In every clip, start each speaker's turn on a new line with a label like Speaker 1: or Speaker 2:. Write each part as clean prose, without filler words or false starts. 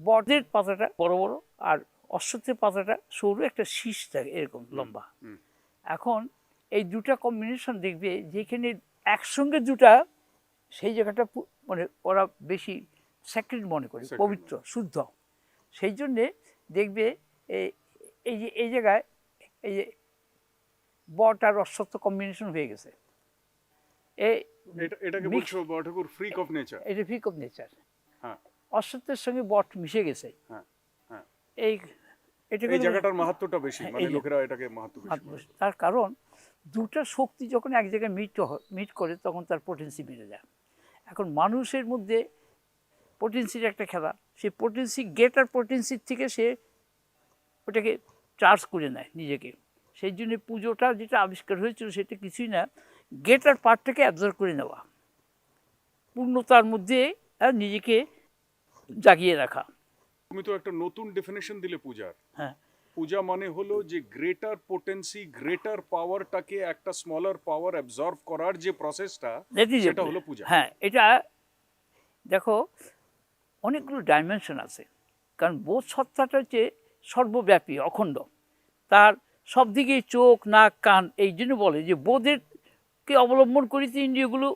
Speaker 1: বটের পাতাটা বড় বড় আর অশ্বত্থের পাতাটা সরু, একটা শীষ থাকে এরকম লম্বা। এখন এই দুটা কম্বিনেশন দেখবে যেখানে একসঙ্গে দুটা, সেই জায়গাটা মানে ওরা বেশি স্যাক্রেড মনে করে, পবিত্র শুদ্ধ। সেই জন্যে দেখবে এই জায়গায় এই যে বট আর অশ্বত্থ কম্বিনেশন হয়ে গেছে।
Speaker 2: এটাকে বলছো বটঠাকুর ফ্রিক অফ নেচার।
Speaker 1: এটা ফ্রিক অফ নেচার।
Speaker 2: হ্যাঁ,
Speaker 1: অশ্বত্থের সঙ্গে বট মিশে গেছে।
Speaker 2: হ্যাঁ হ্যাঁ,
Speaker 1: এই
Speaker 2: এই জায়গাটার মাহাত্ম্যটা বেশি, মানে লোকেরা এটাকে মাহাত্ম্য বেশি।
Speaker 1: তার কারণ দুটা শক্তি যখন এক জায়গায় মিট করে তখন তার পোটেন্সি বেড়ে যায়। এখন মানুষের মধ্যে পোটেন্সির একটা খেলা, সেই পোটেন্সি গ্রেটার পোটেন্সির থেকে সে ওটাকে চার্জ করে নেয় নিজেকে। সেই জন্য পুজোটা যেটা আবিষ্কার হয়েছিল সেটা কিছুই না, গ্রেটার পার্টটাকে অ্যাবজর্ব করে নেওয়া, পূর্ণতার মধ্যে নিজেকে জাগিয়ে রাখা।
Speaker 2: তুমি তো একটা নতুন ডেফিনেশন দিলে পূজার।
Speaker 1: হ্যাঁ,
Speaker 2: পূজা মানে হলো যে গ্রেটার পোটেন্সি, গ্রেটার পাওয়ারটাকে একটা স্মলার পাওয়ার অ্যাবজর্ব করার যে প্রসেসটা, সেটা হলো পূজা।
Speaker 1: হ্যাঁ, এটা দেখো অনেকগুলো ডাইমেনশন আছে, কারণ বোধ সত্তাটা হচ্ছে সর্বব্যাপী, অখণ্ড, তার সব দিকেই চোখ নাক কান। এই জন্য বলে যে বোধেরকে অবলম্বন করিতে ইন্দ্রিয়গুলো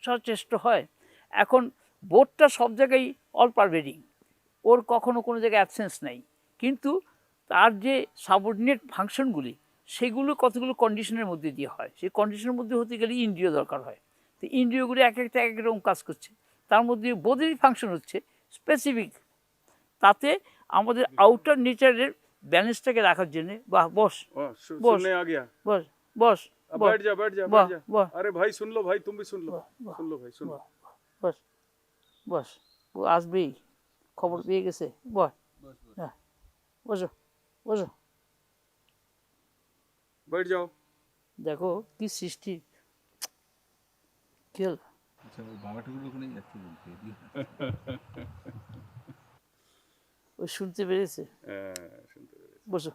Speaker 1: সচেষ্ট হয়। এখন বোধটা সব জায়গায় অল পারভেডিং, ওর কখনো কোনো জায়গায় অ্যাবসেন্স নাই, কিন্তু তার যে সাবঅর্ডিনেট ফাংশনগুলি সেগুলো কতগুলো কন্ডিশনের মধ্যে দিয়ে হয়। সেই কন্ডিশনের মধ্যে হতে গেলে ইন্দ্রিয় দরকার হয়। তো ইন্দ্রিয়গুলি এক একটা এক এক রকম কাজ করছে, তার মধ্যে বোধেরই ফাংশন হচ্ছে স্পেসিফিক। তাতে আমাদের আউটার নেচারের ব্যালেন্সটাকে রাখার জন্যে। বাহ, বস বস বস বস
Speaker 2: बैठ जा बैठ जा बैठ जा। अरे भाई सुन लो भाई, तुम भी सुन लो, सुन लो भाई सुन लो।
Speaker 1: बस बस, ও আসবেই, খবর পেয়ে গেছে। বস, হ্যাঁ বসো বসো,
Speaker 2: बैठ जाओ।
Speaker 1: দেখো কি সৃষ্টি, খেল। ও শুনতে পেরেছে। বসো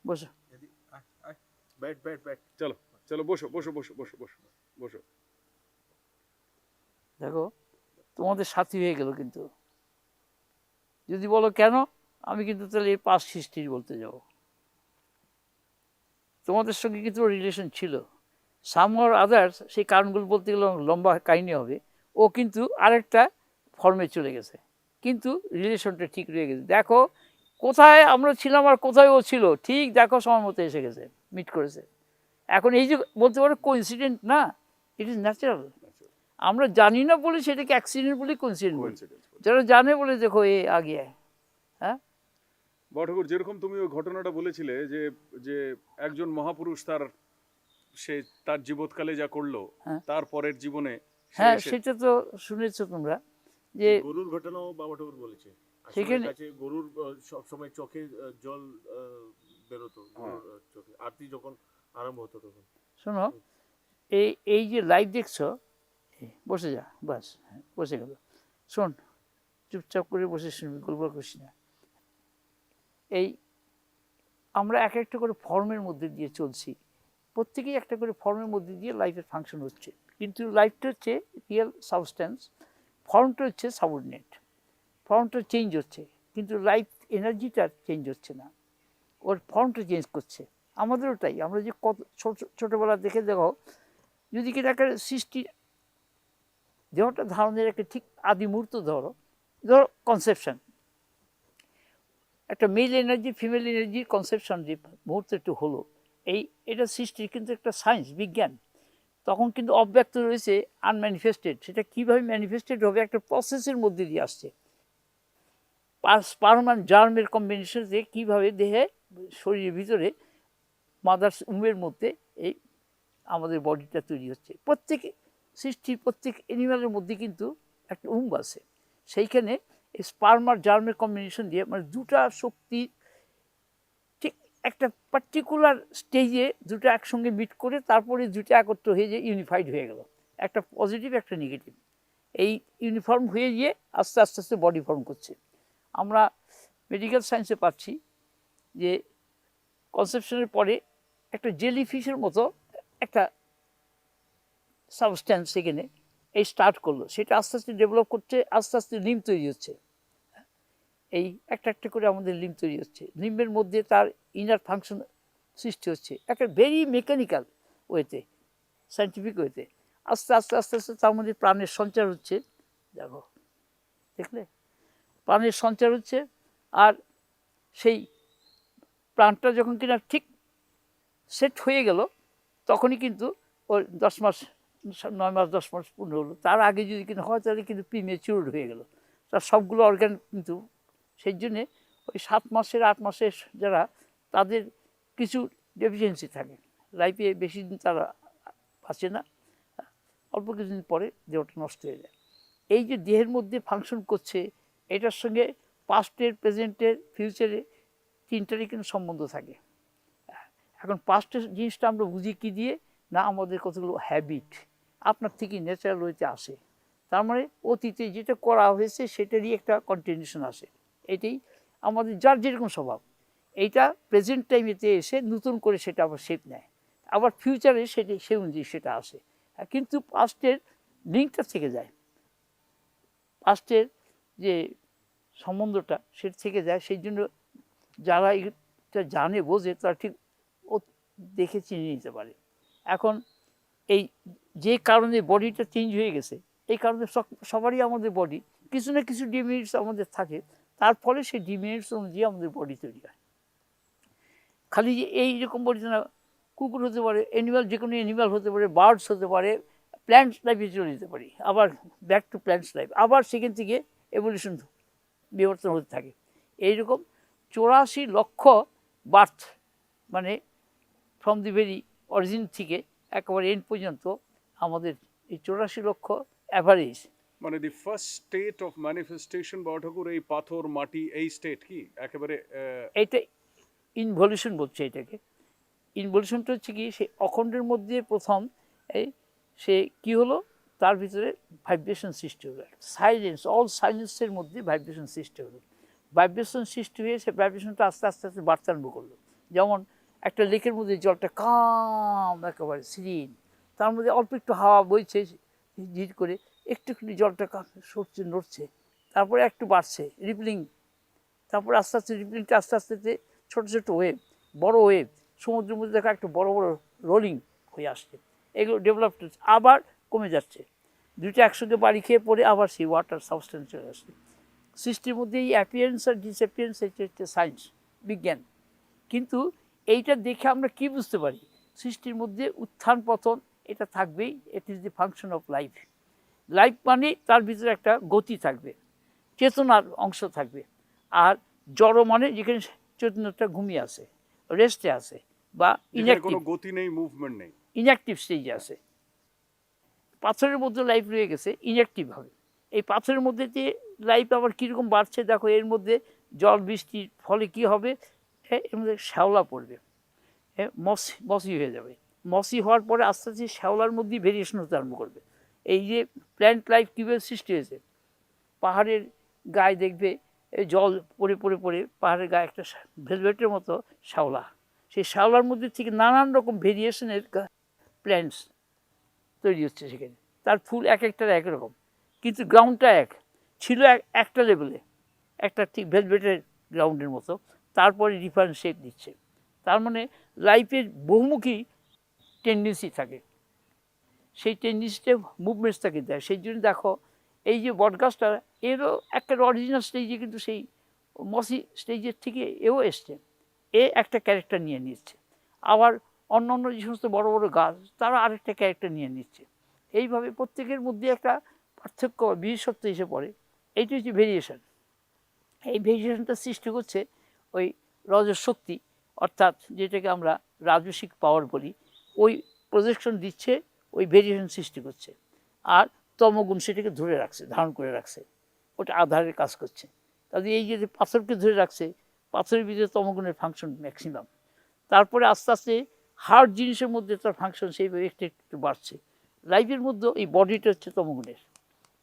Speaker 1: বসো,
Speaker 2: बैठ बैठ बैठ, चलो चलो বসো বসো বসো বসো বসো বসো।
Speaker 1: দেখো তোমাদের সাথী হয়ে গেল। কিন্তু যদি বলো কেন, আমি কিন্তু তাহলে এই পাঁচ সৃষ্টির বলতে যাব। তোমাদের সঙ্গে কিন্তু রিলেশন ছিল, সাম অর আদার্স। সেই কারণগুলো বলতে গেলে লম্বা কাহিনী হবে। ও কিন্তু আরেকটা ফর্মে চলে গেছে, কিন্তু রিলেশনটা ঠিক রয়ে গেছে। দেখো কোথায় আমরা ছিলাম আর কোথায় ও ছিল, ঠিক দেখো সময় মতো এসে গেছে, মিট করেছে। এখন এই যে বলতে পারো কোইন্সিডেন্ট না, ইট ইজ ন্যাচারাল। আমরা জানি না বলে সেটাকে অ্যাক্সিডেন্ট বলে কোইন্সিডেন্ট বলি, যারা জানে বলে দেখো এ আগে। হ্যাঁ
Speaker 2: বড়ঠাকুর, যেরকম তুমি ওই ঘটনাটা বলেছিলে যে যে একজন মহাপুরুষ তার জীবৎকালে যা করলো, তার পরের জীবনে,
Speaker 1: হ্যাঁ সেটা তো শুনেছো তোমরা, যে
Speaker 3: গরুর ঘটনাও বাবা ঠাকুর বলেছে।
Speaker 1: সেখানে
Speaker 3: গরুর সবসময় চোখে জল বেরোতো, চোখে আরতি যখন আরম্ভ হতো তখন।
Speaker 1: শোনো, এই যে লাইভ দেখছো, বসে যা, বাস বসে গেল। শোন, চুপচাপ করে বসে শুনবি, গল্প করিস না। এই আমরা এক একটা করে ফর্মের মধ্যে দিয়ে চলছি, প্রত্যেকেই একটা করে ফর্মের মধ্যে দিয়ে লাইফের ফাংশন হচ্ছে, কিন্তু লাইফটা হচ্ছে রিয়েল সাবস্ট্যান্স, ফর্মটা হচ্ছে সাবঅর্ডিনেট। ফর্মটা চেঞ্জ হচ্ছে, কিন্তু লাইফ এনার্জিটা চেঞ্জ হচ্ছে না, ওর ফর্মটা চেঞ্জ করছে। আমাদেরও তাই। আমরা যে কত ছোটোবেলা দেখে দেখো, যদি কিনা একটা সৃষ্টির দেহটা ধারণের একটা ঠিক আদি মুহূর্ত ধরো কনসেপশন, একটা মেল এনার্জি ফিমেল এনার্জির কনসেপশন যে মুহূর্ত একটু হলো, এটা সৃষ্টির কিন্তু একটা সায়েন্স, বিজ্ঞান। তখন কিন্তু অব্যক্ত রয়েছে, আনম্যানিফেস্টেড। সেটা কীভাবে ম্যানিফেস্টেড হবে, একটা প্রসেসের মধ্যে দিয়ে আসছে। স্পার্ম অ্যান্ড জার্মের কম্বিনেশন দিয়ে কীভাবে দেহে শরীরের ভিতরে মাদার্স উমের মধ্যে এই আমাদের বডিটা তৈরি হচ্ছে। প্রত্যেক সৃষ্টির প্রত্যেক অ্যানিম্যালের মধ্যে কিন্তু একটা উম্ব আছে, সেইখানে এই স্পার্ম আর জার্মের কম্বিনেশন দিয়ে, মানে দুটা শক্তি ঠিক একটা পার্টিকুলার স্টেজে দুটো একসঙ্গে মিট করে তারপরে দুটো একত্র হয়ে যে ইউনিফাইড হয়ে গেল, একটা পজিটিভ একটা নেগেটিভ। এই ইউনিফর্ম হয়ে গিয়ে আস্তে আস্তে আস্তে বডি ফর্ম করছে। আমরা মেডিকেল সায়েন্সে পাচ্ছি যে কনসেপশনের পরে একটা জেলি ফিশের মতো একটা সাবস্ট্যান্স সেখানে এই স্টার্ট করলো, সেটা আস্তে আস্তে ডেভেলপ করছে, আস্তে আস্তে লিম্ব তৈরি হচ্ছে। এই একটা একটা করে আমাদের লিম্ব তৈরি হচ্ছে, লিম্বের মধ্যে তার ইনার ফাংশন সৃষ্টি হচ্ছে একটা ভেরি মেকানিক্যাল ওয়েতে, সায়েন্টিফিক ওয়েতে। আস্তে আস্তে আস্তে আস্তে তার মধ্যে প্রাণের সঞ্চার হচ্ছে। দেখো, দেখলে প্রাণের সঞ্চার হচ্ছে। আর সেই প্রাণটা যখন কিনা ঠিক সেট হয়ে গেল, তখনই কিন্তু ওর 10 মাস 9 মাস 10 মাস পূর্ণ হলো। তার আগে যদি কিনা হয় তাহলে কিন্তু প্রিমেচিউরড হয়ে গেল, তার সবগুলো অর্গান কিন্তু। সেই জন্যে ওই 7 মাসের 8 মাসের যারা, তাদের কিছু ডেফিসিয়েন্সি থাকে, লাইফে বেশি দিন তারা বাঁচে না, অল্প কিছুদিন পরে দেহটা নষ্ট হয়ে যায়। এই যে দেহের মধ্যে ফাংশন করছে, এটার সঙ্গে পাস্টের, প্রেজেন্টের, ফিউচারে তিনটারই কিন্তু সম্বন্ধ থাকে। এখন পাস্টের জিনিসটা আমরা বুঝি কী দিয়ে, না আমাদের কতগুলো হ্যাবিট আপনার থেকে ন্যাচারাল ওয়েতে আসে। তার মানে অতীতে যেটা করা হয়েছে সেটারই একটা কন্টিনিউশন আসে। এটাই আমাদের যার যেরকম স্বভাব, এইটা প্রেজেন্ট টাইমেতে এসে নতুন করে সেটা আবার শেপ নেয়, আবার ফিউচারে সেটা সে অনুযায়ী সেটা আসে। কিন্তু পাস্টের লিঙ্কটা থেকে যায়, পাস্টের যে সম্বন্ধটা সেটা থেকে যায়। সেই জন্য যারা এটা জানে, বোঝে, তারা ঠিক ও দেখে চিনে নিতে পারে। এখন এই যে কারণে বডিটা চেঞ্জ হয়ে গেছে, এই কারণে সবারই আমাদের বডি কিছু না কিছু ডিমেরিটস আমাদের থাকে, তার ফলে সেই ডিমেরিটস অনুযায়ী আমাদের বডি তৈরি হয়। খালি যে এইরকম বডি না, কুকুর হতে পারে, অ্যানিমাল, যে কোনো অ্যানিমাল হতে পারে, বার্ডস হতে পারে, প্ল্যান্টস লাইফে চলে যেতে পারি, আবার ব্যাক টু প্ল্যান্টস লাইফ, আবার সেখান থেকে এভলিউশন বিবর্তন হতে থাকে। এইরকম 84 লক্ষ বার্থ, মানে ফ্রম দি ভেরি অরিজিন থেকে একেবারে এন্ড পর্যন্ত আমাদের এই 84 লক্ষ অ্যাভারেজ।
Speaker 2: মানে the first state of manifestation বা ঠাকুর এই পাথর মাটি এই স্টেট কি একেবারে
Speaker 1: এইটা ইনভলিউশন বলছে এটাকে। ইনভলিউশনটা হচ্ছে কি, সেই অখণ্ডের মধ্যে প্রথম এই সে কি হলো, তার ভিতরে ভাইব্রেশন সৃষ্টি হলো, সাইলেন্স, অল সাইলেন্সের মধ্যে ভাইব্রেশন সৃষ্টি হলো। ভাইব্রেশন সৃষ্টি হয়ে সে ভাইব্রেশনটা আস্তে আস্তে আস্তে বাড়তে আরম্ভ করলো। যেমন একটা লেকের মধ্যে জলটা কাম একেবারে সিরিন, তার মধ্যে অল্প একটু হাওয়া বইছে ঝির করে, একটুখানি জলটা সরছে, নড়ছে, তারপরে একটু বাড়ছে, রিপলিং, তারপরে আস্তে আস্তে রিপলিংটা আস্তে আস্তে ছোটো ছোটো ওয়েভ, বড় ওয়েভ, সমুদ্রের মধ্যে দেখা একটু বড় বড় রোলিং হয়ে আসছে, এগুলো ডেভেলপ হচ্ছে, আবার কমে যাচ্ছে, দুইটা একসঙ্গে বাড়ি খেয়ে পড়ে আবার সেই ওয়াটার সাবস্টেন্স চলে আসছে। সৃষ্টির মধ্যে এই অ্যাপিয়ারেন্স আর ডিসঅ্যাপিয়ারেন্স, এটা হচ্ছে সায়েন্স, বিজ্ঞান। কিন্তু এইটা দেখে আমরা কি বুঝতে পারি, সৃষ্টির মধ্যে উত্থান পতন এটা থাকবেই, ইট is the function of life. Life মানে তার ভিতরে একটা গতি থাকবে, চেতনার অংশ থাকবে। আর জড় মানে যেখানে চেতনাটা ঘুমিয়ে আছে, রেস্টে আছে, বা
Speaker 2: কোনো গতি নেই, মুভমেন্ট নেই,
Speaker 1: ইনঅ্যাক্টিভ স্টেজে আছে। পাথরের মধ্যে লাইফ রয়ে গেছে ইনঅ্যাক্টিভভাবে। এই পাথরের মধ্যে যে লাইফ আবার কীরকম বাড়ছে দেখো, এর মধ্যে জল বৃষ্টির ফলে কি হবে, এর মধ্যে শ্যাওলা পড়বে, মসি হয়ে যাবে। মসি হওয়ার পরে আস্তে আস্তে শ্যাওলার মধ্যেই ভেরিয়েশন হতে আরম্ভ করবে। এই যে প্ল্যান্ট লাইফ কীভাবে সৃষ্টি হয়েছে, পাহাড়ের গায়ে দেখবে জল পড়ে পড়ে পড়ে পাহাড়ের গায়ে একটা ভেলভেটের মতো শ্যাওলা, সেই শ্যাওলার মধ্যে থেকে নানান রকম ভেরিয়েশনের প্ল্যান্টস তৈরি হচ্ছে সেখানে। তার ফুল এক একটার একরকম, কিন্তু গ্রাউন্ডটা এক ছিল, একটা লেভেলে, একটা ঠিক ভেলভেটের গ্রাউন্ডের মতো, তারপরে ডিফারেন্ট শেপ দিচ্ছে। তার মানে লাইফের বহুমুখী টেন্ডেন্সি থাকে, সেই টেন্ডেন্সিতে মুভমেন্টস তাকে দেয়। সেই জন্য দেখো এই যে বটগাছটা, এরও একটা অরিজিনাল স্টেজে কিন্তু সেই মসি স্টেজের থেকে এও এসছে, একটা ক্যারেক্টার নিয়ে নিচ্ছে। আবার অন্য অন্য যে সমস্ত বড়ো বড়ো গাছ, তারা আরেকটা ক্যারেক্টার নিয়ে নিচ্ছে। এইভাবে প্রত্যেকের মধ্যে একটা পার্থক্য, বিশেষত্ব এসে পড়ে। এইটি হচ্ছে ভেরিয়েশন। এই ভেরিয়েশনটা সৃষ্টি করছে ওই রজশক্তি, অর্থাৎ যেটাকে আমরা রাজসিক পাওয়ার বলি, ওই প্রজেকশন দিচ্ছে, ওই ভেরিয়েশন সৃষ্টি করছে। আর তমগুণ সেটাকে ধরে রাখছে, ধারণ করে রাখছে, ওটা আধারের কাজ করছে। তাহলে এই যে পাথরকে ধরে রাখছে, পাথরের ভিতরে তমগুণের ফাংশন ম্যাক্সিমাম। তারপরে আস্তে আস্তে হার্ড জিনিসের মধ্যে তার ফাংশন সেইভাবে একটু একটু বাড়ছে। লাইফের মধ্যে এই বডিটা হচ্ছে তমগুণের,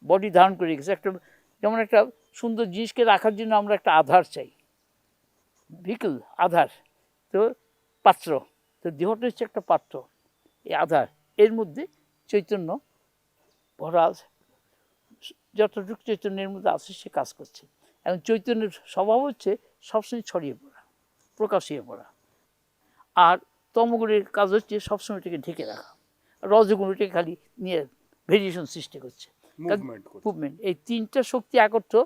Speaker 1: বডি ধারণ করে রেখেছে। একটা যেমন একটা সুন্দর জিনিসকে রাখার জন্য আমরা একটা আধার চাই, ভিকল আধার, তো পাত্র, তো দেহটা হচ্ছে একটা পাত্র, এই আধার, এর মধ্যে চৈতন্য ভরা আছে, যতটুকু চৈতন্যের মধ্যে আছে সে কাজ করছে। এবং চৈতন্যের স্বভাব হচ্ছে সবসময় ছড়িয়ে পড়া, প্রকাশ হয়ে পড়া। আর তমগুণের কাজ হচ্ছে সবসময় এটাকে ঢেকে রাখা, রজগুণ এটাকে খালি নিয়ে ভেরিয়েশন সৃষ্টি করছে, মুভমেন্ট। এই তিনটা শক্তি একত্র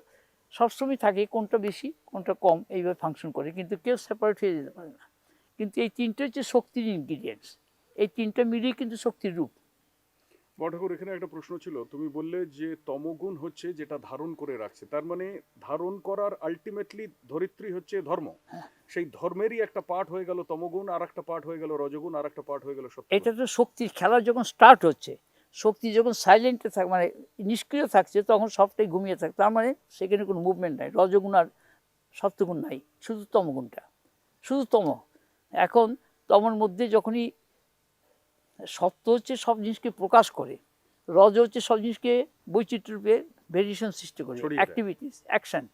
Speaker 1: সবসময় থাকে, কোনটা বেশি কোনটা কম এইভাবে ফাংশন করে, কিন্তু কেউ সেপারেট হয়ে যেতে পারে না। কিন্তু এই তিনটা হচ্ছে শক্তির ইনগ্রিডিয়েন্টস, এই তিনটা মিলিয়ে কিন্তু শক্তির রূপ।
Speaker 2: বড় এখানে একটা প্রশ্ন ছিল, তুমি বললে যে তমগুণ হচ্ছে যেটা ধারণ করে রাখছে, তার মানে ধারণ করার আলটিমেটলি ধরিত্রী হচ্ছে ধর্ম, সেই ধর্মেরই একটা পার্ট হয়ে গেল তমগুণ, আর একটা পার্ট হয়ে গেল রজগুণ, আর একটা পার্ট হয়ে গেল সত্যগুণ।
Speaker 1: এটা তো শক্তির খেলা যখন স্টার্ট হচ্ছে, শক্তি যখন সাইলেন্টে থাকে মানে নিষ্ক্রিয় থাকছে, তখন সবটাই ঘুমিয়ে থাকে, তার মানে সেখানে কোনো মুভমেন্ট নাই, রজগুণ আর সত্যগুণ নাই, শুধু তমগুণটা, শুধু তম। এখন তমর মধ্যে যখনই সত্য হচ্ছে সব জিনিসকে প্রকাশ করে, রজ হচ্ছে সব জিনিসকে বৈচিত্র্যরূপে ভেরিয়েশন সৃষ্টি করে, অ্যাক্টিভিটিস, অ্যাকশন।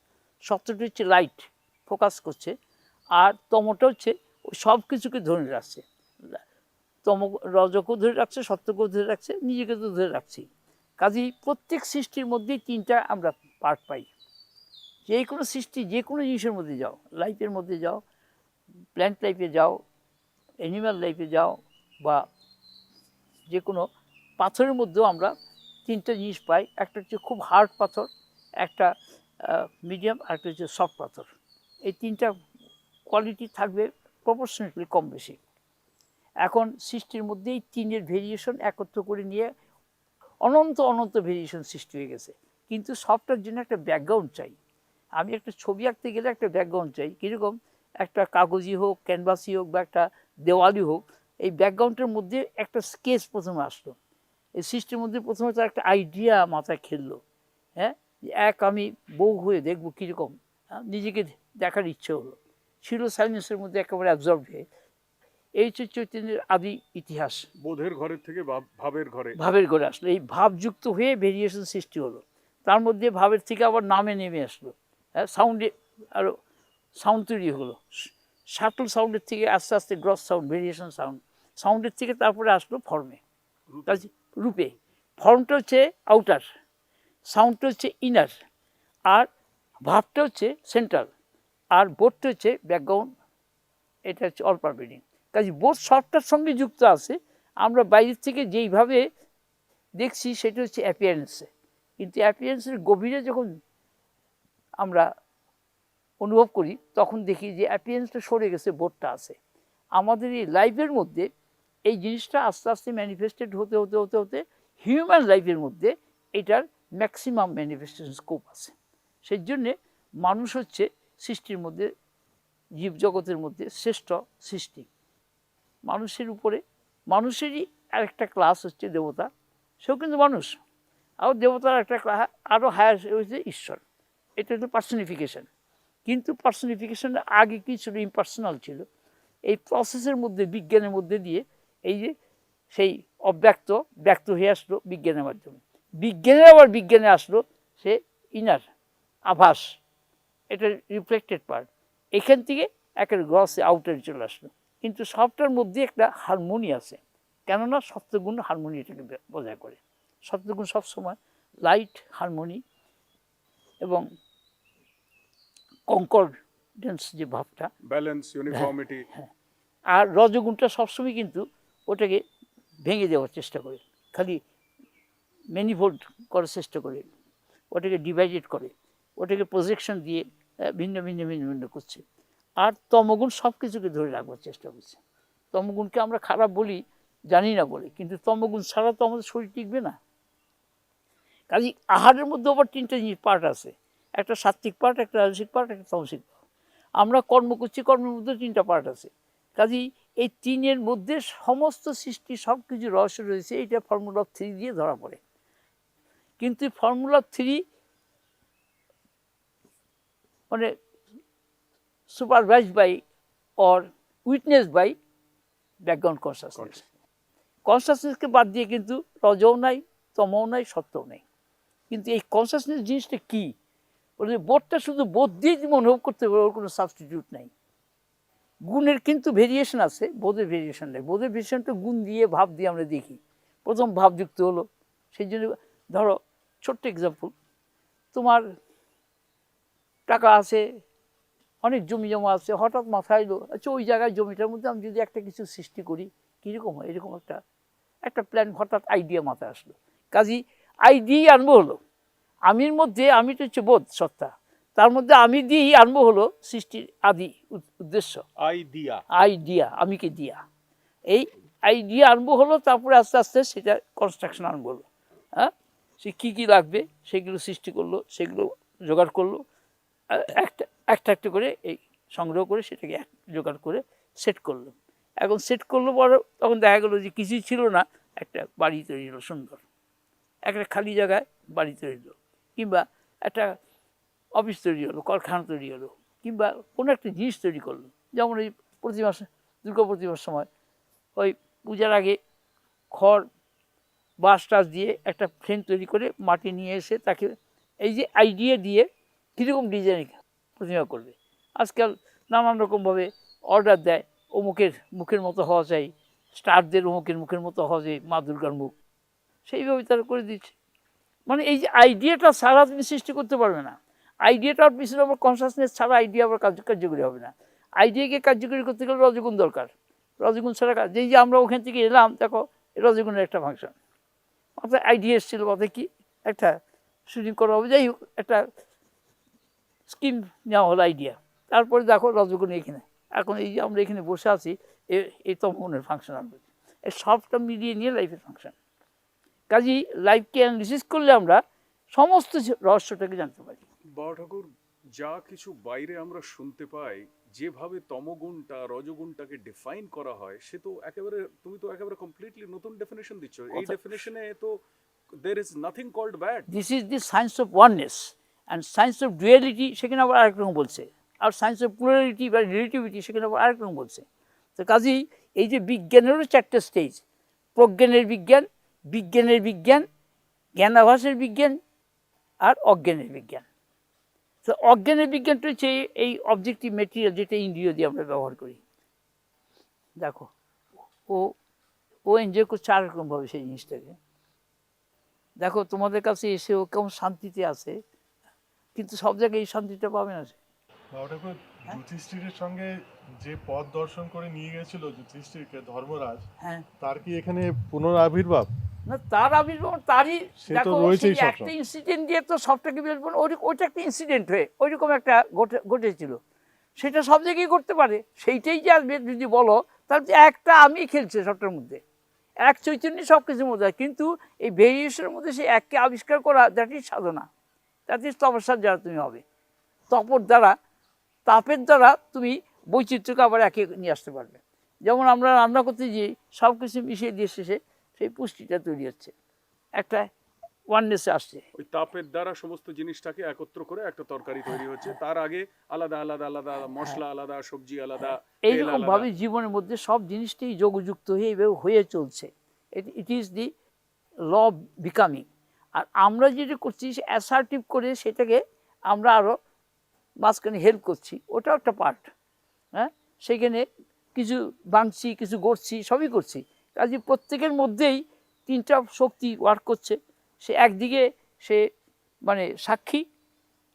Speaker 1: সত্যটা হচ্ছে লাইট, ফোকাস করছে, আর তমটা হচ্ছে সব কিছুকে ধরে রাখছে, তম রজকেও ধরে রাখছে, সত্যকেও ধরে রাখছে, নিজেকে তো ধরে রাখছি। কাজেই প্রত্যেক সৃষ্টির মধ্যেই তিনটা আমরা পার্ট পাই। যে কোনো সৃষ্টি, যে কোনো জিনিসের মধ্যে যাও, লাইফের মধ্যে যাও, প্ল্যান্ট লাইফে যাও, অ্যানিম্যাল লাইফে যাও, বা যে কোনো পাথরের মধ্যেও আমরা তিনটা জিনিস পাই। একটা হচ্ছে খুব হার্ড পাথর, একটা মিডিয়াম, আর একটা হচ্ছে সফট পাথর। এই তিনটা কোয়ালিটি থাকবে প্রপোর্শনেটলি কম বেশি। এখন সৃষ্টির মধ্যেই তিনের ভেরিয়েশন একত্র করে নিয়ে অনন্ত অনন্ত ভেরিয়েশন সৃষ্টি হয়ে গেছে। কিন্তু সবটার জন্য একটা ব্যাকগ্রাউন্ড চাই। আমি একটা ছবি আঁকতে গেলে একটা ব্যাকগ্রাউন্ড চাই, কীরকম একটা কাগজই হোক, ক্যানভাসই হোক, বা একটা দেওয়ালই হোক, এই ব্যাকগ্রাউন্ডের মধ্যে একটা স্কেচ প্রথমে আসলো, এই সৃষ্টির মধ্যে প্রথমে তার একটা আইডিয়া মাথায় খেললো। হ্যাঁ, আমি বউ হয়ে দেখবো কীরকম, নিজেকে দেখার ইচ্ছে হলো, ছিল সাইন্সের মধ্যে একেবারে অ্যাবজর্ব হয়ে। এই হচ্ছে চৈতন্যের আদি ইতিহাস।
Speaker 2: বোধের ঘরের থেকে ভাবের ঘরে
Speaker 1: আসলো, এই ভাবযুক্ত হয়ে ভেরিয়েশন সৃষ্টি হলো, তার মধ্যে ভাবের থেকে আবার নামে নেমে আসলো, হ্যাঁ, সাউন্ডে আরও সাউন্ড তৈরি হলো, শাটল সাউন্ডের থেকে আস্তে আস্তে গ্রস সাউন্ড, ভেরিয়েশন সাউন্ডের থেকে তারপরে আসলো ফর্মে, রূপে। ফর্মটা হচ্ছে আউটার, সাউন্ডটা হচ্ছে ইনার, আর ভাবটা হচ্ছে সেন্ট্রাল, আর বোধটা হচ্ছে ব্যাকগ্রাউন্ড, এটা হচ্ছে অল পারভেডিং। কাজে বোধ সবটার সঙ্গে যুক্ত আছে। আমরা বাইরের থেকে যেইভাবে দেখছি সেটা হচ্ছে অ্যাপিয়ারেন্সে, কিন্তু অ্যাপিয়ারেন্সের গভীরে যখন আমরা অনুভব করি তখন দেখি যে অ্যাপিয়ারেন্সটা সরে গেছে, বোধটা আছে। আমাদের এই লাইফের মধ্যে এই জিনিসটা আস্তে আস্তে ম্যানিফেস্টেড হতে হতে হতে হতে হিউম্যান লাইফের মধ্যে এটার ম্যাক্সিমাম ম্যানিফেস্টেশন স্কোপ আছে। সেই জন্যে মানুষ হচ্ছে সৃষ্টির মধ্যে, জীবজগতের মধ্যে শ্রেষ্ঠ সৃষ্টি। মানুষের উপরে, মানুষেরই আরেকটা ক্লাস হচ্ছে দেবতা, সেও কিন্তু মানুষ। আর দেবতার একটা আরও হায়ার হচ্ছে ঈশ্বর, এটা হচ্ছে পার্সনিফিকেশন। কিন্তু পার্সনিফিকেশনের আগে কী ছিল? ইম্পার্সোনাল ছিল। এই প্রসেসের মধ্যে, বিজ্ঞানের মধ্যে দিয়ে এই যে সেই অব্যক্ত ব্যক্ত হয়ে আসলো বিজ্ঞানের মাধ্যমে, বিজ্ঞানের আবার বিজ্ঞানে আসলো সে ইনার আভাস, এটা রিফ্লেক্টেড পার্ট, এখান থেকে একটা গ্রসে আউটারে চলে আসলো। কিন্তু সবটার মধ্যে একটা হারমোনি আছে, কেননা সত্যগুণ হারমোনি এটাকে বজায় করে। সত্যগুণ সবসময় লাইট, হারমোনি এবং কনকর্ডেন্স, যে ভাবটা,
Speaker 2: ব্যালেন্স, ইউনিফর্মিটি।
Speaker 1: হ্যাঁ, আর রজগুণটা সবসময় কিন্তু ওটাকে ভেঙে দেওয়ার চেষ্টা করে, খালি ম্যানিফোল্ড করার চেষ্টা করে, ওটাকে ডিভাইডেড করে, ওটাকে প্রজেকশন দিয়ে ভিন্ন ভিন্ন ভিন্ন ভিন্ন করছে। আর তমগুণ সব কিছুকে ধরে রাখবার চেষ্টা করছে। তমগুণকে আমরা খারাপ বলি, জানি না বলে, কিন্তু তমগুণ ছাড়া তো আমাদের শরীর টিকবে না। কাজে আহারের মধ্যে আবার তিনটা জিনিস পার্ট আছে, একটা সাত্ত্বিক পার্ট, একটা রাজসিক পার্ট, একটা তামসিক পার্ট। আমরা কর্ম করছি, কর্মের মধ্যে তিনটা পার্ট আছে। কাজেই এই তিনের মধ্যে সমস্ত সৃষ্টি, সব কিছু রহস্য রয়েছে। এইটা ফর্মুলা অফ 3 দিয়ে ধরা পড়ে। কিন্তু ফর্মুলা অফ 3 মানে supervised by or witnessed by background consciousness. কনসাসনেসকে বাদ দিয়ে কিন্তু রজও নাই, তমও নাই, সত্যও নাই। কিন্তু এই কনসাসনেস জিনিসটা কী? বলে বোধটা শুধু বোধ দিয়ে তুমি অনুভব করতে পারো, ওর কোনো সাবস্টিটিউট নাই। গুণের কিন্তু ভেরিয়েশন আছে, বোধের ভেরিয়েশন নেই। বোধের ভেরিয়েশনটা গুণ দিয়ে, ভাব দিয়ে আমরা দেখি। প্রথম ভাবযুক্ত হলো, সেই জন্য ধরো ছোট্ট এক্সাম্পল, তোমার টাকা আছে, অনেক জমি জমা আছে, হঠাৎ মাথায় এলো আচ্ছা ওই জায়গায় জমিটার মধ্যে আমি যদি একটা কিছু সৃষ্টি করি কীরকম হয়, এরকম একটা প্ল্যান, হঠাৎ আইডিয়া মাথায় আসলো, কাজী আইডিয়াই আনবো হলো আমির মধ্যে, আমি তো হচ্ছে বোধ সত্তা, তার মধ্যে আমি দিয়েই আনবো হলো সৃষ্টির আদি উদ্দেশ্য, আইডিয়া, আমিকে দিয়া, এই আইডিয়া আনবো হলো, তারপরে আস্তে আস্তে সেটা কনস্ট্রাকশন আনবো হলো। হ্যাঁ, সে কী কী লাগবে সেগুলো সৃষ্টি করলো, সেগুলো জোগাড় করলো, একটা একটা একটা করে এই সংগ্রহ করে সেটাকে জোগাড় করে সেট করলো। এখন সেট করলো পরে তখন দেখা গেলো যে কিছুই ছিল না, একটা বাড়ি তৈরি হলো সুন্দর, একটা খালি জায়গায় বাড়ি তৈরি হলো, কিংবা একটা অফিস তৈরি হলো, কারখানা তৈরি হলো, কিংবা কোনো একটা জিনিস তৈরি করলো। যেমন এই প্রতিমা, দুর্গা প্রতিমার সময় ওই পূজার আগে খড় বাঁশ টাস দিয়ে একটা ফ্রেম তৈরি করে মাটি নিয়ে এসে তাকে এই যে আইডিয়া দিয়ে কীরকম ডিজাইন প্রতিমা করবে, আজকাল নানান রকমভাবে অর্ডার দেয়, অমুকের মুখের মতো হওয়া চাই, স্টারদের অমুকের মুখের মতো হওয়া চাই মা দুর্গার মুখ, সেইভাবে তারা করে দিচ্ছে। মানে এই যে আইডিয়াটা ছাড়া তুমি সৃষ্টি করতে পারবে না, আইডিয়াটার পিছনে আবার কনসাসনেস ছাড়া আইডিয়া আবার কার্যকরী হবে না। আইডিয়াকে কার্যকরী করতে গেলে রজগুণ দরকার, রজগুণ ছাড়া যেই যে আমরা ওখান থেকে এলাম, দেখো রজগুণের একটা ফাংশন, অর্থাৎ আইডিয়া এসেছিল বলতে কি একটা শুটিং করা হবে, যাই হোক একটা স্কিম নেওয়া হলো আইডিয়া, তারপরে দেখো রজগুণ এখানে, এখন এই যে আমরা এখানে বসে আছি এই তমগুণের ফাংশন আসবে, এই সবটা মিলিয়ে নিয়ে লাইফের ফাংশন। কাজেই লাইফকে অ্যানালিসিস করলে আমরা সমস্ত রহস্যটাকে জানতে পারি।
Speaker 2: বাবা ঠাকুর, যা কিছু বাইরে আমরা শুনতে পাই, যেভাবে তমগুণটা রজগুণটাকে ডিফাইন করা হয়, সে তো একেবারে, তুমি তো একেবারে কমপ্লিটলি নতুন ডেফিনেশন দিচ্ছ। এই ডেফিনেশনে তো there is nothing called bad.
Speaker 1: This is the science of oneness and science of duality, সেখানে আবার আরেক রকম বলছে, আর সায়েন্স অফ প্লুরালিটি বা রিলেটিভিটি সেখানে আবার আরেক রকম বলছে। তো কাজেই এই যে বিজ্ঞানেরও চারটে স্টেজ, প্রজ্ঞানের বিজ্ঞান, বিজ্ঞানের বিজ্ঞান, জ্ঞানাভাসের বিজ্ঞান, আর অজ্ঞানের বিজ্ঞান। তো অজ্ঞানের বিজ্ঞানটা হচ্ছে এই অবজেক্টিভ মেটেরিয়াল যেটা ইন্দ্রিয় দিয়ে আমরা ব্যবহার করি। দেখো ও এনজয় করছে আরেকরকমভাবে সেই জিনিসটাকে। দেখো তোমাদের কাছে এসে ও কেমন শান্তিতে আছে, কিন্তু সব জায়গায় এই শান্তিটা পাবে না সে।
Speaker 4: যুধিষ্ঠিরের সঙ্গে যে পথ দর্শন করে নিয়ে গেছিল যুধিষ্ঠিরকে ধর্মরাজ,
Speaker 1: হ্যাঁ,
Speaker 4: তার কি এখানে পুনরাবির্ভাব?
Speaker 1: না, তার আবির্ভাব তারই,
Speaker 4: সে তো
Speaker 1: দেখো
Speaker 4: রয়েছেই
Speaker 1: সেই
Speaker 4: সবসময়।
Speaker 1: একটা ইনসিডেন্ট দিয়ে তো সবটাকে বলবো, ওইটা একটা ইনসিডেন্ট হয়ে ওইরকম একটা ঘটেছিল, সেটা সব জায়গায় করতে পারে, সেইটাই যে আসবে যদি বলো, তাহলে যে একটা আমি খেলছে সবটার মধ্যে, এক চৈতন্য সব কিছুর মধ্যে, কিন্তু এই ভেরিয়েশনের মধ্যে সেই এককে আবিষ্কার করা, দ্যাট ইজ সাধনা, দ্যাট ইজ তপস্যার দ্বারা তুমি হবে, তপর দ্বারা, তাপের দ্বারা তুমি বৈচিত্র্যকে আবার একে নিয়ে আসতে পারবে। যেমন আমরা রান্না করতে গিয়ে সব কিছু মিশিয়ে দিয়ে শেষে সেই পুষ্টিটা তৈরি হচ্ছে, একটা ওয়াননেসে আসছে।
Speaker 2: ওই তাপের দ্বারা সমস্ত জিনিসটাকে একত্র করে একটা তরকারি তৈরি হচ্ছে, তার আগে আলাদা আলাদা আলাদা মশলা আলাদা, সবজি আলাদা,
Speaker 1: এইরকম ভাবে জীবনের মধ্যে সব জিনিসটাই যোগযুক্ত হয়ে এইভাবে হয়ে চলছে। It is the law of becoming. আর আমরা যেটা করছি অ্যাসার্টিভ করে সেটাকে আমরা আরও মাঝখানে হেল্প করছি, ওটাও একটা পার্ট। হ্যাঁ, সেখানে কিছু ভাঙছি, কিছু গড়ছি, সবই করছি। কাজে প্রত্যেকের মধ্যেই তিনটা শক্তি ওয়ার্ক করছে। সে একদিকে সে মানে সাক্ষী,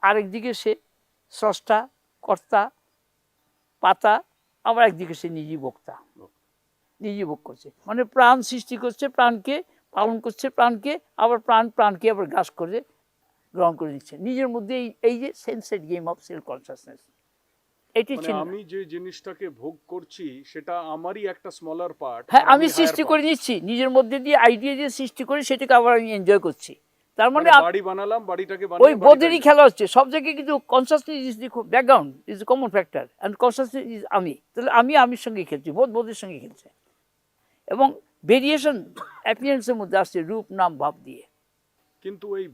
Speaker 1: আরেকদিকে সে স্রষ্টা, কর্তা, পাতা, আবার একদিকে সে নিজেই ভোক্তা, নিজেই ভোগ করছে। মানে প্রাণ সৃষ্টি করছে, প্রাণকে পালন করছে, প্রাণকে আবার প্রাণকে আবার গ্রাস করে গ্রহণ করে নিচ্ছে নিজের মধ্যে। এই যে সেন্সেড গেম অফ সেলফ কনসাসনেস, এটি ছিল।
Speaker 2: আমি যে জিনিসটাকে ভোগ করছি সেটা আমারই একটা স্মলার পার্ট।
Speaker 1: হ্যাঁ, আমি সৃষ্টি করে নিচ্ছি নিজের মধ্যে দিয়ে, আইডিয়া দিয়ে সৃষ্টি করে সেটাকে আবার আমি এনজয় করছি। তার মানে
Speaker 2: বাড়ি বানালাম, বাড়িটাকে
Speaker 1: ওই বোধেরই খেলা হচ্ছে সব জায়গায়, কিন্তু consciousness is the background, is common factor, and consciousness is আমি। তাহলে আমির সঙ্গে খেলছি, বোধের সঙ্গে খেলছে, এবং ভেরিয়েশন অ্যাপিয়ারেন্সের মধ্যে আসছে রূপ, নাম, ভাব দিয়ে।
Speaker 2: কিন্তু এই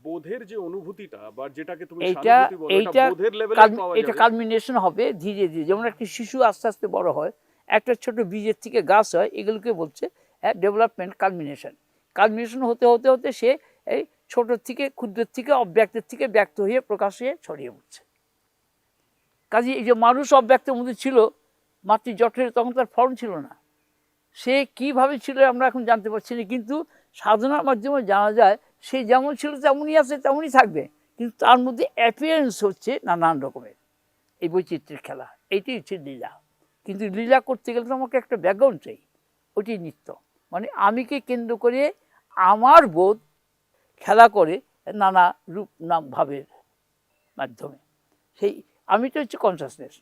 Speaker 2: বোধের যে অনুভূতিটা বা যেটাকে তুমি
Speaker 1: এইটা
Speaker 2: শান্তি বলো, এটা বোধের লেভেলে পাওয়া
Speaker 1: এটা
Speaker 2: যাবে।
Speaker 1: কালমিনেশন হবে ধীরে ধীরে। যেমন একটা শিশু আস্তে আস্তে বড় হয়, একটা ছোট বীজের থেকে গাছ হয়, এগুলোকে বলছে ডেভেলপমেন্ট, কালমিনেশন। কালমিনেশন হতে হতে হতে সে এই ছোটোর থেকে, ক্ষুদ্রের থেকে, অব্যক্তের থেকে ব্যক্ত হয়ে প্রকাশ হয়ে ছড়িয়ে পড়ছে। কাজে এই যে মানুষ অব্যক্তের মধ্যে ছিল, মাতৃ জঠরে, তখন তার ফর্ম ছিল না, সে কিভাবে ছিল আমরা এখন জানতে পারছি না, কিন্তু সাধনার মাধ্যমে জানা যায় সে যেমন ছিল তেমনই আছে, তেমনই থাকবে, কিন্তু তার মধ্যে অ্যাপিয়ারেন্স হচ্ছে নানান রকমের এই বৈচিত্র্যের খেলা। এইটাই হচ্ছে লীলা। কিন্তু লীলা করতে গেলে তো আমাকে একটা ব্যাকগ্রাউন্ড চাই, ওটি নিত্য, মানে আমিকে কেন্দ্র করে আমার বোধ খেলা করে নানা রূপ নাম ভাবের মাধ্যমে। সেই আমিটা হচ্ছে কনসাসনেস।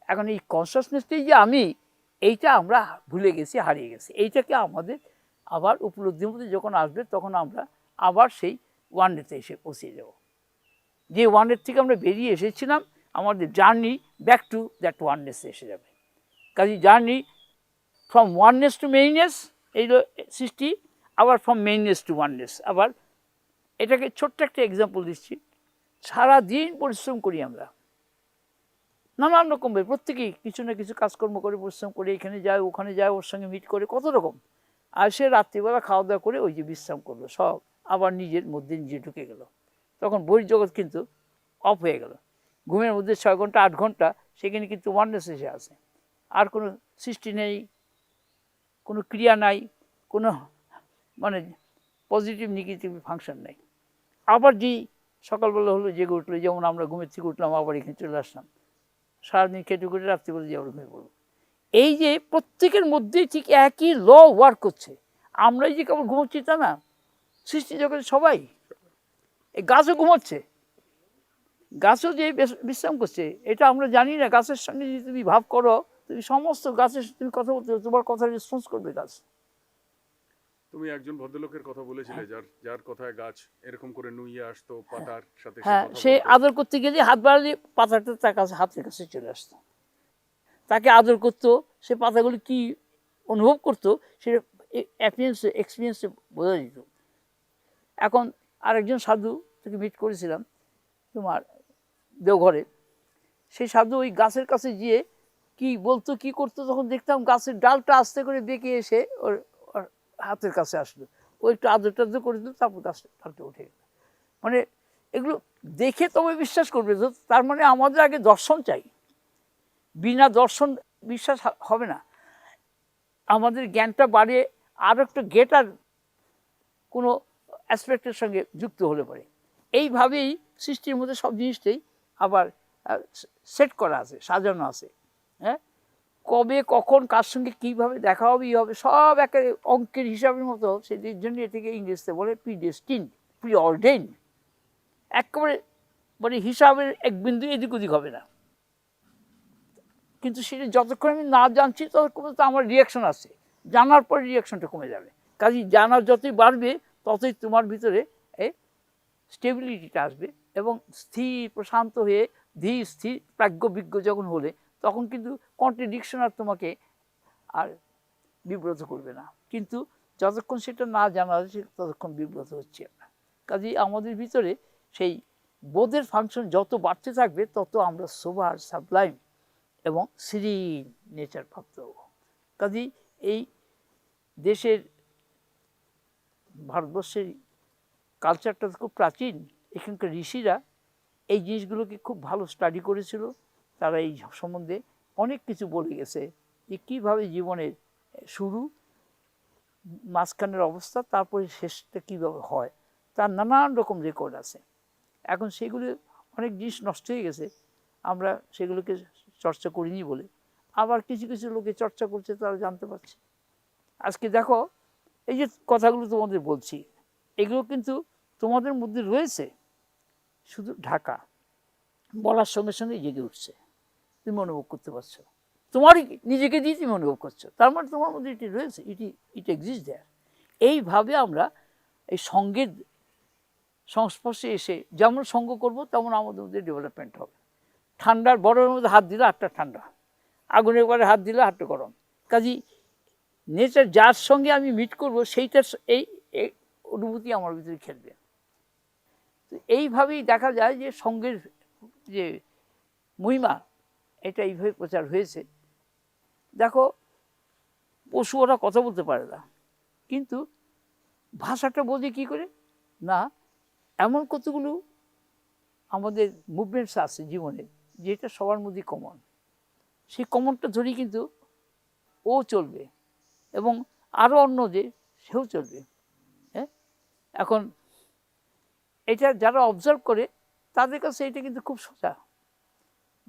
Speaker 1: এখন এই কনসাসনেসটাই যে আমি, এইটা আমরা ভুলে গেছি, হারিয়ে গেছি। এইটাকে আমাদের আবার উপলব্ধির মধ্যে যখন আসবে তখন আমরা আবার সেই ওয়ানডেতে এসে পৌঁছে যাব। যে ওয়ানডের থেকে আমরা বেরিয়ে এসেছিলাম, আমাদের journey back to that oneness এসে যাবে। কাজে জার্নি ফ্রম ওয়াননেস টু মেইননেস, এই সৃষ্টি, আবার ফ্রম মেইননেস টু ওয়াননেস। আবার এটাকে ছোট্ট একটা এক্সাম্পল দিচ্ছি। সারাদিন পরিশ্রম করি আমরা নানান রকমের, প্রত্যেকেই কিছু না কিছু কাজকর্ম করে পরিশ্রম করে, এখানে যায় ওখানে যায়, ওর সঙ্গে মিট করে কত রকম। আর সে রাত্রিবেলা খাওয়া দাওয়া করে ওই যে বিশ্রাম করলো, সব আবার নিজের মধ্যে নিজে ঢুকে গেল। তখন বহির্জগৎ কিন্তু অফ হয়ে গেল। ঘুমের মধ্যে 6 ঘন্টা 8 ঘন্টা সেখানে কিন্তু ওয়াননেস এসে আছে। আর কোনো সৃষ্টি নেই, কোনো ক্রিয়া নাই, কোনো মানে পজিটিভ নেগেটিভ ফাংশন নেই। আবার যেই সকালবেলা হলো জেগে উঠলো, যেমন আমরা ঘুমের থেকে উঠলাম আবার এখানে চলে আসলাম, সারাদিন কেটে কেটে রাত্রিবেলা যে আবার ঘুমিয়ে পড়বো। এই যে প্রত্যেকের মধ্যেই ঠিক একই ল ওয়ার্ক করছে। আমরাই যে কেবল ঘুমোচ্ছি তা না, সৃষ্টি জগতে সবাই। এই গাছও ঘুমোচ্ছে, গাছও যে বিশ্রাম করছে, এটা আমরা জানি না। গাছের সঙ্গে যদি তুমি ভাব করো, তুমি সমস্ত গাছের সাথে তুমি কথা বলতে, তোমার কথা রেসপন্স করবে গাছ।
Speaker 2: তুমি একজন ভদ্রলোকের কথা বলেছিলে যার কথায় গাছ এরকম করে নুইয়ে আসতো পাতার সাথে,
Speaker 1: হ্যাঁ, সে আদর করতে গেলে হাত বাড়ালে পাতাটা তার কাছে, হাতের কাছে চলে আসতো। তাকে আদর করতো, সে পাতাগুলি কি অনুভব করতো সে এক্সপিরিয়েন্সে বোঝা যেত। এখন আরেকজন সাধু থেকে মিট করেছিলাম তোমার দেওঘরে। সেই সাধু ওই গাছের কাছে গিয়ে কি বলতো, কি করতো, তখন দেখতাম গাছের ডালটা আস্তে করে বেঁকে এসে ওর হাতের কাছে আসলো। ও একটু আদর টাদর করে দিল, তারপর গাছটা ডালটা উঠে গেল। মানে এগুলো দেখে তবে বিশ্বাস করবে তো, তার মানে আমাদের আগে দর্শন চাই। বিনা দর্শন বিশ্বাস হবে না। আমাদের জ্ঞানটা বাড়িয়ে আরও একটা গেটার কোনো অ্যাসপেক্টের সঙ্গে যুক্ত হলে পরে। এইভাবেই সৃষ্টির মধ্যে সব জিনিসটাই আবার সেট করা আছে, সাজানো আছে। হ্যাঁ, কবে কখন কার সঙ্গে কীভাবে দেখা হবে, ই হবে, সব একটা অঙ্কের হিসাবের মতো। সেটির জন্য এটাকে ইংরেজিতে বলে প্রিডেস্টিন, প্রি অর্ডেন। একেবারে মানে হিসাবের এক বিন্দু এদিক ওদিক হবে না। কিন্তু সেটা যতক্ষণ আমি না জানছি ততক্ষণ তো আমার রিয়াকশন আছে, জানার পরে রিয়াকশনটা কমে যাবে। কাজেই জানার যতই বাড়বে ততই তোমার ভিতরে এই স্টেবিলিটিটা আসবে, এবং স্থির প্রশান্ত হয়ে ধীর স্থির প্রাজ্ঞবিজ্ঞ যখন হলে তখন কিন্তু কন্ট্রাডিকশন আর তোমাকে আর বিব্রত করবে না। কিন্তু যতক্ষণ সেটা না জানা যাচ্ছে ততক্ষণ বিব্রত হচ্ছে আমরা। কাজেই আমাদের ভিতরে সেই বোধের ফাংশন যত বাড়তে থাকবে তত আমরা সোভার, সাবলাইম এবং সিরিন নেচার প্রাপ্ত হব। কাজেই এই দেশের ভারতবর্ষের কালচারটা খুব প্রাচীন। এখানকার ঋষিরা এই জিনিসগুলোকে খুব ভালো স্টাডি করেছিল। তারা এই সম্বন্ধে অনেক কিছু বলে গেছে, যে কীভাবে জীবনের শুরু, মাঝখানের অবস্থা, তারপরে শেষটা কীভাবে হয়, তার নানান রকম রেকর্ড আছে। এখন সেগুলো অনেক জিনিস নষ্ট হয়ে গেছে, আমরা সেগুলোকে চর্চা করিনি বলে। আবার কিছু কিছু লোকে চর্চা করছে, তারা জানতে পারছে। আজকে দেখো, এই যে কথাগুলো তোমাদের বলছি, এগুলো কিন্তু তোমাদের মধ্যে রয়েছে, শুধু ঢাকা বলার সঙ্গে সঙ্গে জেগে উঠছে, তুমি অনুভব করতে পারছো, তোমারই নিজেকে দিয়ে তুমি অনুভব করছো, তার মানে তোমার মধ্যে এটি রয়েছে, ইট এক্সিস্ট দেয়ার। এইভাবে আমরা এই সঙ্গের সংস্পর্শে এসে যেমন সঙ্গ করবো তেমন আমাদের মধ্যে ডেভেলপমেন্ট হবে। ঠান্ডার বরফের মধ্যে হাত দিলে হাতটা ঠান্ডা, আগুনের পরে হাত দিলে হাতটা গরম। কাজেই নেচার যার সঙ্গে আমি মিট করবো সেইটার এই অনুভূতি আমার ভিতরে খেলবে। তো এইভাবেই দেখা যায় যে সঙ্গের যে মহিমা, এটা এইভাবে প্রচার হয়েছে। দেখো, পশু ওরা কথা বলতে পারে না, কিন্তু ভাষাটা বোঝে কী করে না, এমন কতগুলো আমাদের মুভমেন্টস আছে জীবনে যেটা সবার মধ্যে কমন। সেই কমনটা ধরেই কিন্তু ও চলবে এবং আরও অন্য যে সেও চলবে। হ্যাঁ, এখন এটা যারা অবজার্ভ করে তাদের কাছে এটা কিন্তু খুব সোজা।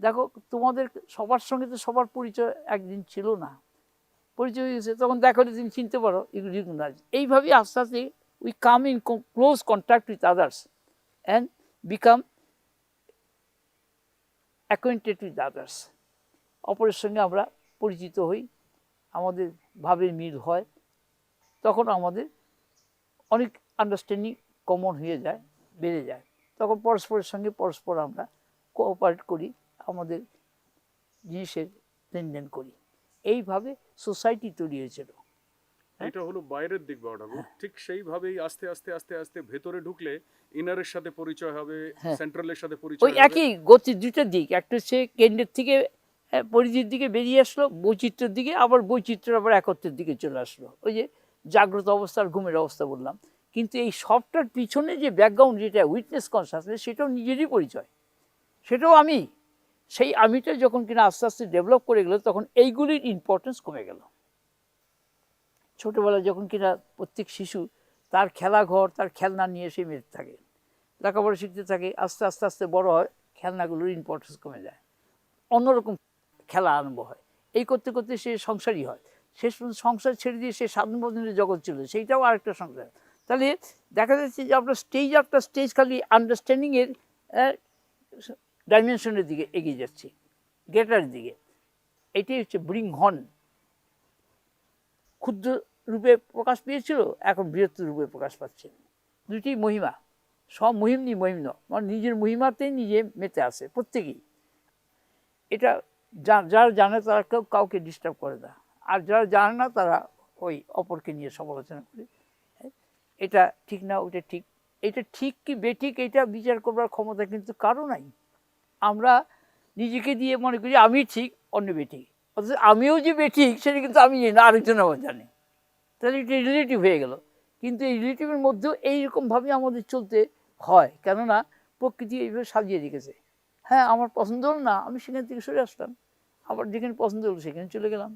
Speaker 1: দেখো তোমাদের সবার সঙ্গে তো সবার পরিচয় একদিন ছিল না, পরিচয় হয়ে গেছে, তখন দেখো তুমি চিনতে পারো এগুলো। এইভাবেই আস্তে আস্তে we come in close contact with others and become acquainted with others. অপরের সঙ্গে আমরা পরিচিত হই, আমাদের ভাবের মিল হয়, তখন আমাদের অনেক আন্ডারস্ট্যান্ডিং কমন হয়ে যায়, বেড়ে যায়। তখন পরস্পরের সঙ্গে পরস্পর আমরা কোঅপারেট করি, আমাদের জিনিসের লেনদেন করি। এইভাবে সোসাইটি তৈরি হয়েছিল।
Speaker 2: এটা হলো বাইরের দিক বাবা ঠাকুর। ঠিক সেইভাবেই আস্তে আস্তে আস্তে আস্তে ভেতরে ঢুকলে ইনারের সাথে পরিচয় হবে, সেন্ট্রালের সাথে
Speaker 1: ওই
Speaker 2: পরিচয় হবে।
Speaker 1: একই গতি দুইটা দিক, একটা হচ্ছে কেন্দ্রের থেকে পরিধির দিকে বেরিয়ে আসলো, বৈচিত্র্যের দিকে, আবার বৈচিত্র্য আবার একত্রের দিকে চলে আসলো। ওই যে জাগ্রত অবস্থা আর ঘুমের অবস্থা বললাম, কিন্তু এই সবটার পিছনে যে ব্যাকগ্রাউন্ড, যেটা উইটনেস কনসাসনেস, সেটাও নিজেরই পরিচয়, সেটাও আমি। সেই আমিটা যখন কিনা আস্তে আস্তে ডেভেলপ করে গেলো, তখন এইগুলির ইম্পর্টেন্স কমে গেল। ছোটোবেলায় যখন কিনা প্রত্যেক শিশু তার খেলাঘর, তার খেলনা নিয়ে সে মেতে থাকে, লেখাপড়া শিখতে থাকে, আস্তে আস্তে আস্তে বড় হয়, খেলনাগুলোর ইম্পর্টেন্স কমে যায়, অন্যরকম খেলা আরম্ভ হয়। এই করতে করতে সে সংসারই হয়, শেষ পর্যন্ত সংসার ছেড়ে দিয়ে সে স্বাধীনবন্ধনের জগৎ চলে, সেইটাও আরেকটা সংসার। তাহলে দেখা যাচ্ছে যে আমরা স্টেজ আফটার স্টেজ খালি আন্ডারস্ট্যান্ডিংয়ের ডাইমেনশনের দিকে এগিয়ে যাচ্ছি, গ্রেটার দিকে। এটাই হচ্ছে ব্রিং হন। ক্ষুদ্র রূপে প্রকাশ পেয়েছিল, এখন বৃহত্তর রূপে প্রকাশ পাচ্ছে। দুইটি মহিমা, সব মহিম নি মহিম ন, মানে নিজের মহিমাতেই নিজে মেতে আসে প্রত্যেকেই। এটা যারা জানে তারা কেউ কাউকে ডিস্টার্ব করে না, আর যারা জানে না তারা ওই অপরকে নিয়ে সমালোচনা করে, এটা ঠিক না, ওটা ঠিক, এটা ঠিক কি বেঠিক এটা বিচার করবার ক্ষমতা কিন্তু কারো নাই। আমরা নিজেকে দিয়ে মনে করি আমি ঠিক, অন্য বেঠিক, অথচ আমিও যে বেঠিক সেটা কিন্তু আমি জানি না, আরেকজন আবার জানে। তাহলে এটা রিলেটিভ হয়ে গেল। কিন্তু এই রিলেটিভের মধ্যেও এইরকমভাবে আমাদের চলতে হয়, কেননা প্রকৃতি এইভাবে সাজিয়ে রেখেছে। হ্যাঁ, আমার পছন্দ হলো না, আমি সেখান থেকে সরে আসলাম, আবার যেখানে পছন্দ হলো সেখানে চলে গেলাম,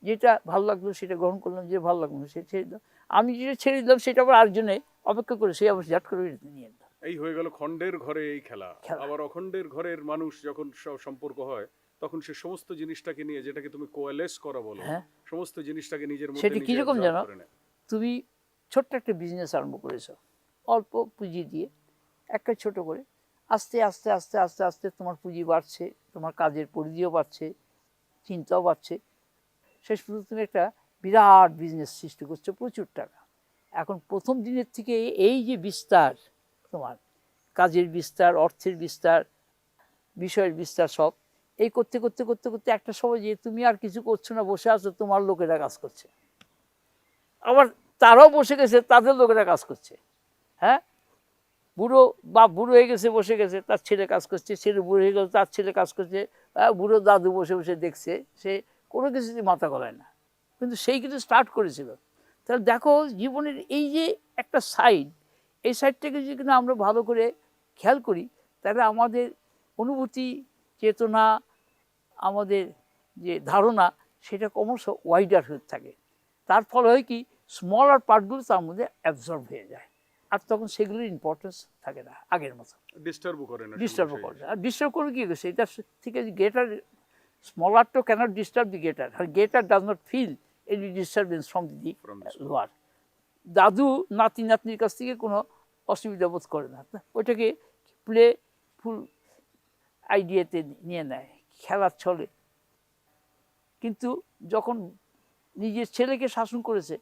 Speaker 1: যেটা ভালো লাগলো সেটা গ্রহণ করলাম, যে ভালো লাগলো সেটা ছেড়ে দিলাম। আমি যেটা ছেড়ে দিলাম সেটা আবার আরেকজনে অপেক্ষা করে সে আবার ঝাট করে নিয়ে এলাম।
Speaker 2: এই হয়ে গেল খণ্ডের ঘরে এই খেলা। আবার অখণ্ডের ঘরের মানুষ যখন সম্পর্ক হয়, তখন সে সমস্ত জিনিসটাকে নিয়ে, যেটাকে তুমি কোয়ালেস করা বলো, সমস্ত জিনিসটাকে নিজের মধ্যে
Speaker 1: সেটা
Speaker 2: নিজে
Speaker 1: কীরকম
Speaker 2: absorb
Speaker 1: জানো,
Speaker 2: করে নেয়।
Speaker 1: তুমি ছোট্ট একটা বিজনেস আরম্ভ করেছো, অল্প পুঁজি দিয়ে, একটা ছোট করে, আস্তে আস্তে আস্তে আস্তে আস্তে তোমার পুঁজি বাড়ছে, তোমার কাজের পরিধিও বাড়ছে, চিন্তাও বাড়ছে, শেষ পর্যন্ত তুমি একটা বিরাট বিজনেস সৃষ্টি করছো, প্রচুর টাকা। এখন প্রথম দিনের থেকে এই যে বিস্তার, তোমার কাজের বিস্তার, অর্থের বিস্তার, বিষয়ের বিস্তার, সব এই করতে করতে করতে করতে একটা সময় যে তুমি আর কিছু করছো না, বসে আছো, তোমার লোকেরা কাজ করছে, আবার তারাও বসে গেছে, তাদের লোকেরা কাজ করছে। হ্যাঁ, বুড়ো বাপ বুড়ো হয়ে গেছে, বসে গেছে, তার ছেলে কাজ করছে, ছেলে বুড়ো হয়ে গেছে, তার ছেলে কাজ করছে, বুড়ো দাদু বসে বসে দেখছে, সে কোনো কিছুতে মাথা গলায় না, কিন্তু সেই কিছু স্টার্ট করেছিল। তাহলে দেখো জীবনের এই যে একটা সাইড, এই সাইডটাকে যদি কিনা আমরা ভালো করে খেয়াল করি, তাহলে আমাদের অনুভূতি, চেতনা, আমাদের যে ধারণা, সেটা ক্রমশ ওয়াইডার হয়ে থাকে। তার ফলে হয় কি, স্মলার পার্টগুলো তার মধ্যে অ্যাবজর্ব হয়ে যায়, আর তখন সেগুলোর ইম্পর্টেন্স থাকে না আগের মতো,
Speaker 2: ডিস্টার্বও করে না,
Speaker 1: ডিস্টার্বও করে না। আর ডিস্টার্ব করবে কী গেছে, এটার থেকে গ্রেটার, স্মলার তো ক্যানট ডিস্টার্ব দি গ্রেটার, আর greater does not feel any disturbance from the lower. দাদু নাতি নাতনির কাছ থেকে কোনো অসুবিধা বোধ করে না, ওইটাকে প্লেফুল আইডিয়াতে নিয়ে নেয়, খেলার ছলে। কিন্তু যখন নিজের ছেলেকে শাসন করেছে,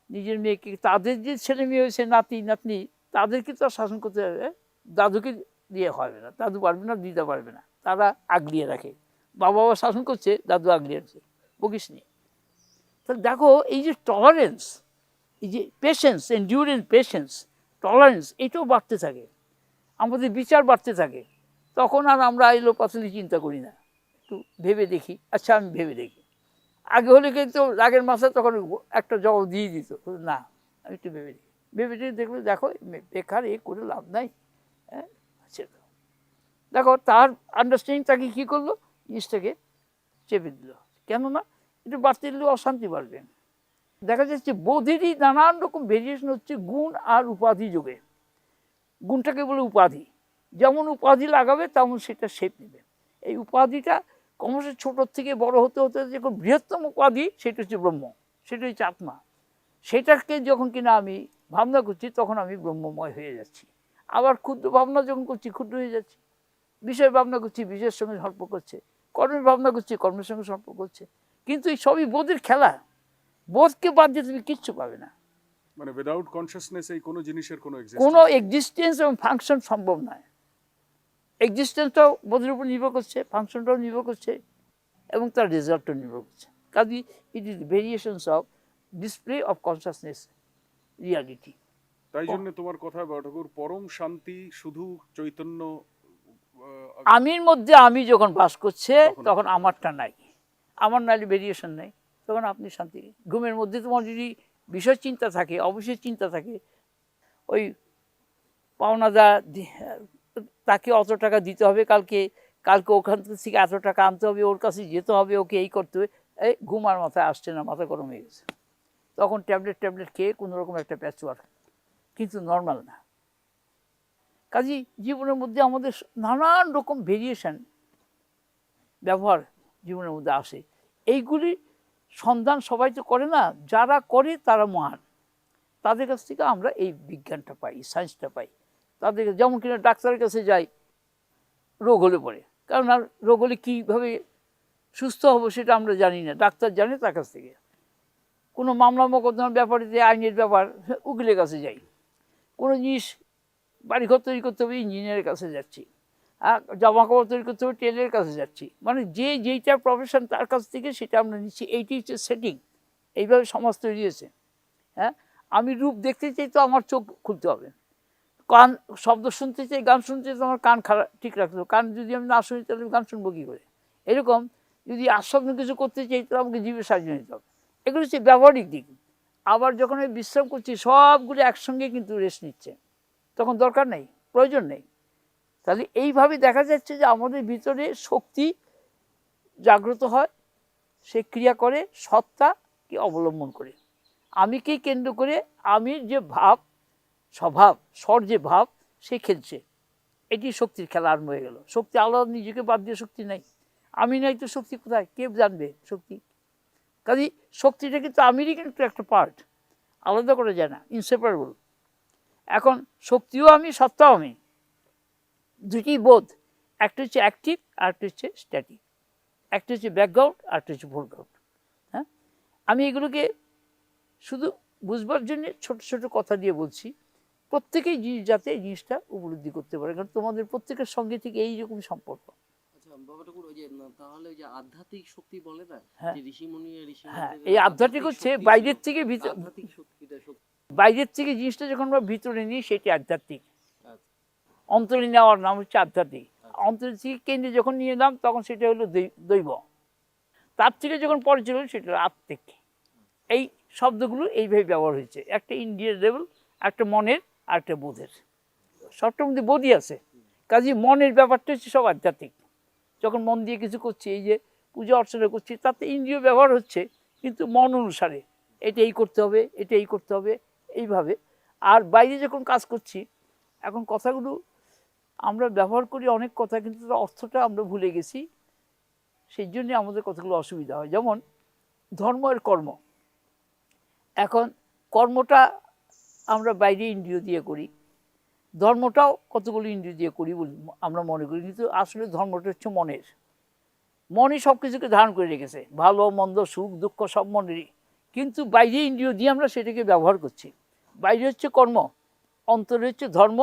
Speaker 1: নিজের মেয়েকে, তাদের যে ছেলে মেয়ে হয়েছে, নাতি নাতনি, তাদেরকে তো শাসন করতে হবে, দাদুকে দিয়ে হবে না, দাদু পারবে না, দিদা পারবে না, তারা আগলিয়ে রাখে। বাবা শাসন করছে, দাদু আগলিয়ে রাখছে, বকিস নি। তাহলে দেখো এই যে টলারেন্স, এই যে পেশেন্স, এন্ডিউরেন্স পেশেন্স, টলারেন্স, এটাও বাড়তে থাকে, আমাদের বিচার বাড়তে থাকে। তখন আর আমরা এলো পাতলি চিন্তা করি না, একটু ভেবে দেখি, আচ্ছা আমি ভেবে দেখি। আগে হলে কিন্তু রাগের মাথায় তখন একটা জবাব দিয়ে দিত, না আমি একটু ভেবে দেখি, ভেবে দেখলে দেখো বেকার এ করে লাভ নাই। হ্যাঁ, দেখো তার আন্ডারস্ট্যান্ডিং তাকে কী করলো, জিনিসটাকে চেপে দিল। কেননা একটু বাড়তে দিলে অশান্তি বাড়বে। দেখা যাচ্ছে বোধেরই নানান রকম ভেরিয়েশন হচ্ছে গুণ আর উপাধি যোগে। গুণটাকে বলে উপাধি, যেমন উপাধি লাগাবে তেমন সেটা শেপ নেবে। এই উপাধিটা ক্রমশ ছোটোর থেকে বড় হতে হতে যখন বৃহত্তম উপাধি, সেটা হচ্ছে ব্রহ্ম, সেটা হচ্ছে আত্মা। সেটাকে যখন কিনা আমি ভাবনা করছি তখন আমি ব্রহ্মময় হয়ে যাচ্ছি। আবার ক্ষুদ্র ভাবনা যখন করছি ক্ষুদ্র হয়ে যাচ্ছি। বিষয় ভাবনা করছি বিষয়ের সঙ্গে সম্পর্ক করছে, কর্মের ভাবনা করছি কর্মের সঙ্গে সম্পর্ক করছে। কিন্তু এই সবই বোধের খেলা। বোধকে বাদ দিয়ে তুমি কিচ্ছু পাবে না।
Speaker 2: মানে উইদাউট কনসিয়াসনেস এই কোনো জিনিসের কোনো
Speaker 1: কোনো এক্সিস্টেন্স এবং ফাংশন সম্ভব নয়। এক্সিস্টেন্সটাও বোধের উপর নির্ভর করছে, ফাংশনটাও নির্ভর করছে, এবং তার রেজাল্টও নির্ভর করছে। কাজেই it is variations of display of consciousness reality.
Speaker 2: তাই জন্য তোমার কথা বড় ঠাকুর, পরম শান্তি শুধু চৈতন্য
Speaker 1: আমির মধ্যে আমি যখন বাস করছে তখন আমারটা নাই, আমার নাইলে ভেরিয়েশন নেই, তখন আপনি শান্তি। ঘুমের মধ্যে তোমার যদি বিষয় চিন্তা থাকে, অবশ্যই চিন্তা থাকে, ওই পাওনাদা তাকে অত টাকা দিতে হবে, কালকে ওখান থেকে এত টাকা আনতে হবে, ওর কাছে যেতে হবে, ওকে এই করতে হবে, এই ঘুম আর মাথায় আসছে না, মাথা গরম হয়ে গেছে। তখন ট্যাবলেট খেয়ে কোনো রকম একটা প্যাচওয়ার্ক, কিন্তু নর্মাল না। কাজেই জীবনের মধ্যে আমাদের নানান রকম ভেরিয়েশন ব্যবহার জীবনের মধ্যে আসে। এইগুলি সন্ধান সবাই তো করে না, যারা করে তারা মহান। তাদের কাছ থেকে আমরা এই বিজ্ঞানটা পাই, সায়েন্সটা পাই। তাদের যেমন কিনা ডাক্তারের কাছে যাই রোগ হলে পরে, কারণ আর রোগ হলে কীভাবে সুস্থ হবো সেটা আমরা জানি না, ডাক্তার জানে তার কাছ থেকে। কোনো মামলা মোকদ্দমার ব্যাপারে যে আইনের ব্যাপার, উকিলের কাছে যাই। কোনো জিনিস বাড়িঘর তৈরি করতে হবে, ইঞ্জিনিয়ারের কাছে যাচ্ছি। জামা কাপড় তৈরি করতে হবে, টেলারের কাছে যাচ্ছি। মানে যেইটা প্রফেশন তার কাছ থেকে সেটা আমরা নিচ্ছি। এইটি হচ্ছে সেটিং। এইভাবে সমাজ তৈরি হয়েছে। হ্যাঁ, আমি রূপ দেখতে চাই তো আমার চোখ খুলতে হবে, কান শব্দ শুনতে চাই, গান শুনতে চাই তো আমার কান খারাপ ঠিক রাখতে হবে। কান যদি আমি না শুনি তাহলে আমি গান শুনবো কী করে? এরকম যদি আস্বাদন কিছু করতে চাই তাহলে আমাকে জীবে সাজিয়ে নিতে হবে। এগুলো হচ্ছে ব্যবহারিক দিক। আবার যখন আমি বিশ্রাম করছি সবগুলো একসঙ্গে কিন্তু রেস্ট নিচ্ছে, তখন দরকার নেই, প্রয়োজন নেই। তাহলে এইভাবে দেখা যাচ্ছে যে আমাদের ভিতরে শক্তি জাগ্রত হয়, সে ক্রিয়া করে সত্তাকে অবলম্বন করে, আমিকেই কেন্দ্র করে। আমির যে ভাব, স্বভাব, স্বর যে ভাব, সে খেলছে। এটি শক্তির খেলা আরম্ভ হয়ে গেল। শক্তি আলাদা, নিজেকে বাদ দিয়ে শক্তি নাই। আমি নাই তো শক্তি কোথায়, কে জানবে শক্তি? কাজেই শক্তিটা কিন্তু আমিরই কিন্তু একটা পার্ট, আলাদা করা যায় না, ইনসেপারেবল। এখন শক্তিও আমি, সত্তাও আমি, দুটি বোধ। একটা হচ্ছে অ্যাক্টিভ আর একটা হচ্ছে স্ট্যাটিক। একটা হচ্ছে ব্যাকগ্রাউন্ড আর একটা হচ্ছে ফোরগ্রাউন্ড। হ্যাঁ, আমি এগুলোকে শুধু বুঝবার জন্য ছোট ছোট কথা দিয়ে বলছি, প্রত্যেকেই যাতে এই জিনিসটা উপলব্ধি করতে পারে, কারণ তোমাদের প্রত্যেকের সঙ্গে ঠিক এইরকম সম্পর্ক।
Speaker 5: আচ্ছা বাবা ঠাকুর, ওই যে তাহলে ওই যে আধ্যাত্মিক শক্তি বলে না,
Speaker 1: হ্যাঁ,
Speaker 5: যে ঋষিমুনি
Speaker 1: হ্যাঁ, এই আধ্যাত্মিক হচ্ছে বাইরের থেকে ভিতর,
Speaker 5: আধ্যাত্মিক শক্তিটা
Speaker 1: বাইরের থেকে জিনিসটা যখন আমরা ভিতরে নিই সেটি আধ্যাত্মিক। অন্তরে নেওয়ার নাম হচ্ছে আধ্যাত্মিক। অন্তর থেকে কেন্দ্রে যখন নিয়ে এলাম তখন সেটা হলো দৈব। তার থেকে যখন পরে ছিল সেটা হলো আত্মিক। এই শব্দগুলো এইভাবে ব্যবহার হয়েছে, একটা ইন্ডিয়ার লেভেল, একটা মনের আর একটা বোধের। সবটার মধ্যে বোধই আছে। কাজে মনের ব্যাপারটা হচ্ছে সব আধ্যাত্মিক। যখন মন দিয়ে কিছু করছি, এই যে পূজা অর্চনা করছি, তাতে ইন্দ্রিয় ব্যবহার হচ্ছে, কিন্তু মন অনুসারে এটা এই করতে হবে, এটা এই করতে হবে, এইভাবে। আর বাইরে যখন কাজ করছি, এখন কথাগুলো আমরা ব্যবহার করি অনেক কথা, কিন্তু তার অর্থটা আমরা ভুলে গেছি, সেই জন্যে আমাদের কথাগুলো অসুবিধা হয়। যেমন ধর্মের কর্ম, এখন কর্মটা আমরা বাইরে ইন্দ্রিয় দিয়ে করি, ধর্মটাও কতগুলো ইন্দ্রিয় দিয়ে করি বলি আমরা মনে করি, কিন্তু আসলে ধর্মটা হচ্ছে মনের। মনই সব কিছুকে ধারণ করে রেখেছে, ভালো মন্দ সুখ দুঃখ সব মনেরই, কিন্তু বাইরে ইন্দ্রিয় দিয়ে আমরা সেটাকে ব্যবহার করছি। বাইরে হচ্ছে কর্ম, অন্তরে হচ্ছে ধর্ম,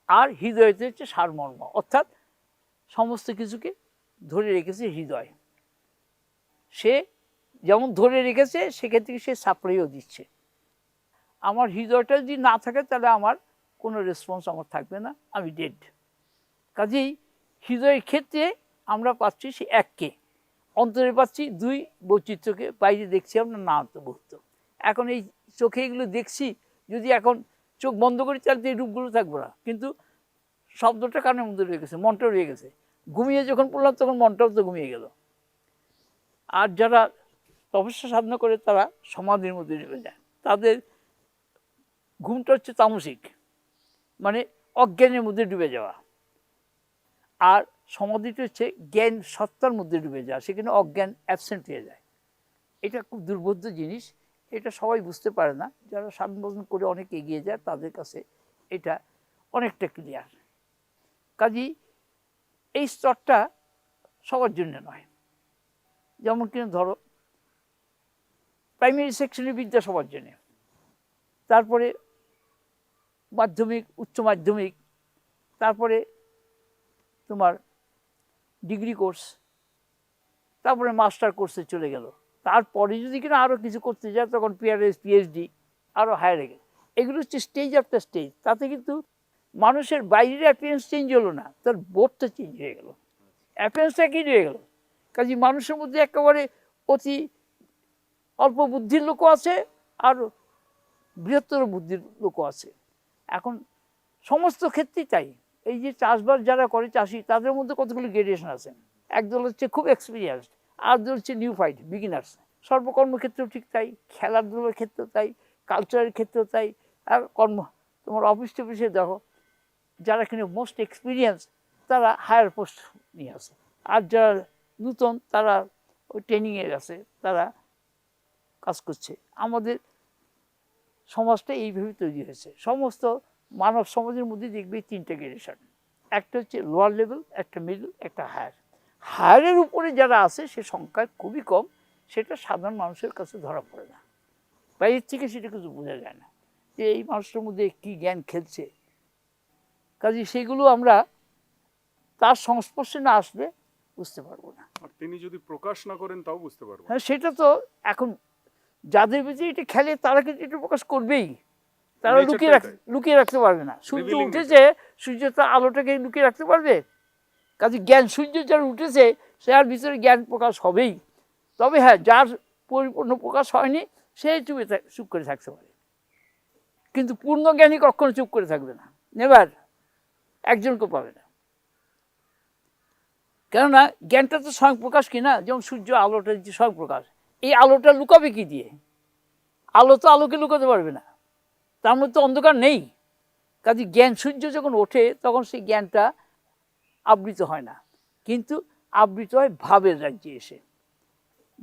Speaker 1: আর হৃদয়তে হচ্ছে সারমর্ম, অর্থাৎ সমস্ত কিছুকে ধরে রেখেছে হৃদয়। সে যেমন ধরে রেখেছে সেখান থেকে সে সাপ্লাইও দিচ্ছে। আমার হৃদয়টা যদি না থাকে তাহলে আমার কোনো রেসপন্স আমার থাকবে না, আমি ডেড। কাজেই হৃদয়ের ক্ষেত্রে আমরা পাচ্ছি সে এককে, অন্তরে পাচ্ছি দুই বৈচিত্র্যকে, বাইরে দেখছি আমরা না অন্তর্ভুক্ত। এখন এই চোখে এগুলো দেখছি, যদি এখন চোখ বন্ধ করি তাহলে এই রূপগুলো থাকবো না, কিন্তু শব্দটা কানের মধ্যে রয়ে গেছে, মনটাও রয়ে গেছে। ঘুমিয়ে যখন পড়লাম তখন মনটাও তো ঘুমিয়ে গেল। আর যারা তপস্যা সাধনা করে তারা সমাধির মধ্যে নেমে যায়। তাদের ঘুমটা হচ্ছে তামসিক, মানে অজ্ঞানের মধ্যে ডুবে যাওয়া, আর সমাধিটা হচ্ছে জ্ঞান সত্তার মধ্যে ডুবে যাওয়া, সেখানে অজ্ঞান অ্যাবসেন্ট হয়ে যায়। এটা খুব দুর্বোধ্য জিনিস, এটা সবাই বুঝতে পারে না। যারা সাধন ভজন করে অনেক এগিয়ে যায় তাদের কাছে এটা অনেকটা ক্লিয়ার। কাজেই এই স্তরটা সবার জন্য নয়। যেমন কিনা ধরো প্রাইমারি সেকশনের বিদ্যা সবার জন্য, তারপরে মাধ্যমিক, উচ্চ মাধ্যমিক, তারপরে তোমার ডিগ্রি কোর্স, তারপরে মাস্টার কোর্সে চলে গেল। তারপরে যদি কিনা আরও কিছু করতে যায় তখন পিআরএস, পিএইচডি, আরও হায়ার গেল। এগুলো হচ্ছে স্টেজ আফটার স্টেজ। তাতে কিন্তু মানুষের বাইরের অ্যাপিয়ারেন্স চেঞ্জ হলো না, তার বোধটা চেঞ্জ হয়ে গেল, অ্যাপিয়ারেন্সটা কি হয়ে গেল। কাজে মানুষের মধ্যে একেবারে অতি অল্প বুদ্ধির লোকও আছে আর বৃহত্তর বুদ্ধির লোকও আছে। এখন সমস্ত ক্ষেত্রেই তাই। এই যে চাষবাস যারা করে চাষি, তাদের মধ্যে কতগুলো গ্রেডেশন আছে। একদল হচ্ছে খুব এক্সপিরিয়েন্সড, আর দল হচ্ছে নিউ ফাইট, বিগিনার্স। সর্বকর্মক্ষেত্রেও ঠিক তাই, খেলাধুলার ক্ষেত্রেও তাই, কালচারের ক্ষেত্রেও তাই। আর তোমার অফিস টফিসে দেখো, যারা কিনা মোস্ট এক্সপিরিয়েন্স তারা হায়ার পোস্ট নিয়ে আসে, আর যারা নূতন তারা ওই ট্রেনিংয়ে গেছে, তারা কাজ করছে। আমাদের সমাজটা এইভাবে তৈরি হয়েছে। সমস্ত মানব সমাজের মধ্যে দেখবে তিনটে গ্রেডেশন, একটা হচ্ছে লোয়ার লেভেল, একটা মিডল, একটা হায়ার। হায়ারের উপরে যারা আছে সে সংখ্যা খুবই কম, সেটা সাধারণ মানুষের কাছে ধরা পড়ে না, বাইরের থেকে সেটা কিছু বোঝা যায় না যে এই মানুষটার মধ্যে কী জ্ঞান খেলছে। কাজে সেগুলো আমরা তার সংস্পর্শে না আসলে বুঝতে পারবো না।
Speaker 2: আর তিনি যদি প্রকাশ না করেন তাও বুঝতে পারবো না।
Speaker 1: হ্যাঁ, সেটা তো এখন যাদের ভিতরে এটা খেলে তারা কিন্তু এটা প্রকাশ করবেই, তারা
Speaker 2: Nature-টাই তাই।
Speaker 1: লুকিয়ে রাখতে পারবে না। সূর্য
Speaker 2: Revealing
Speaker 1: উঠেছে, সূর্য তার আলোটাকে লুকিয়ে রাখতে পারবে? কাজে জ্ঞান, সূর্য যার উঠেছে সে আর ভিতরে জ্ঞান প্রকাশ হবেই। তবে হ্যাঁ, যার পরিপূর্ণ প্রকাশ হয়নি সে চুপ করে থাকতে পারে, কিন্তু পূর্ণ জ্ঞানী কখনো চুপ করে থাকবে না, নেভার, একজনকে পাবে না। কেননা জ্ঞানটা তো স্বয়ং প্রকাশ কিনা, যেমন সূর্য আলোটা দিচ্ছে স্বয়ং প্রকাশ। এই আলোটা লুকাবে কি দিয়ে? আলো তো আলোকে লুকাতে পারবে না, তার মধ্যে অন্ধকার নেই। কাজে জ্ঞান, সূর্য যখন ওঠে তখন সেই জ্ঞানটা আবৃত হয় না, কিন্তু আবৃত হয় ভাবের রাজ্যে এসে।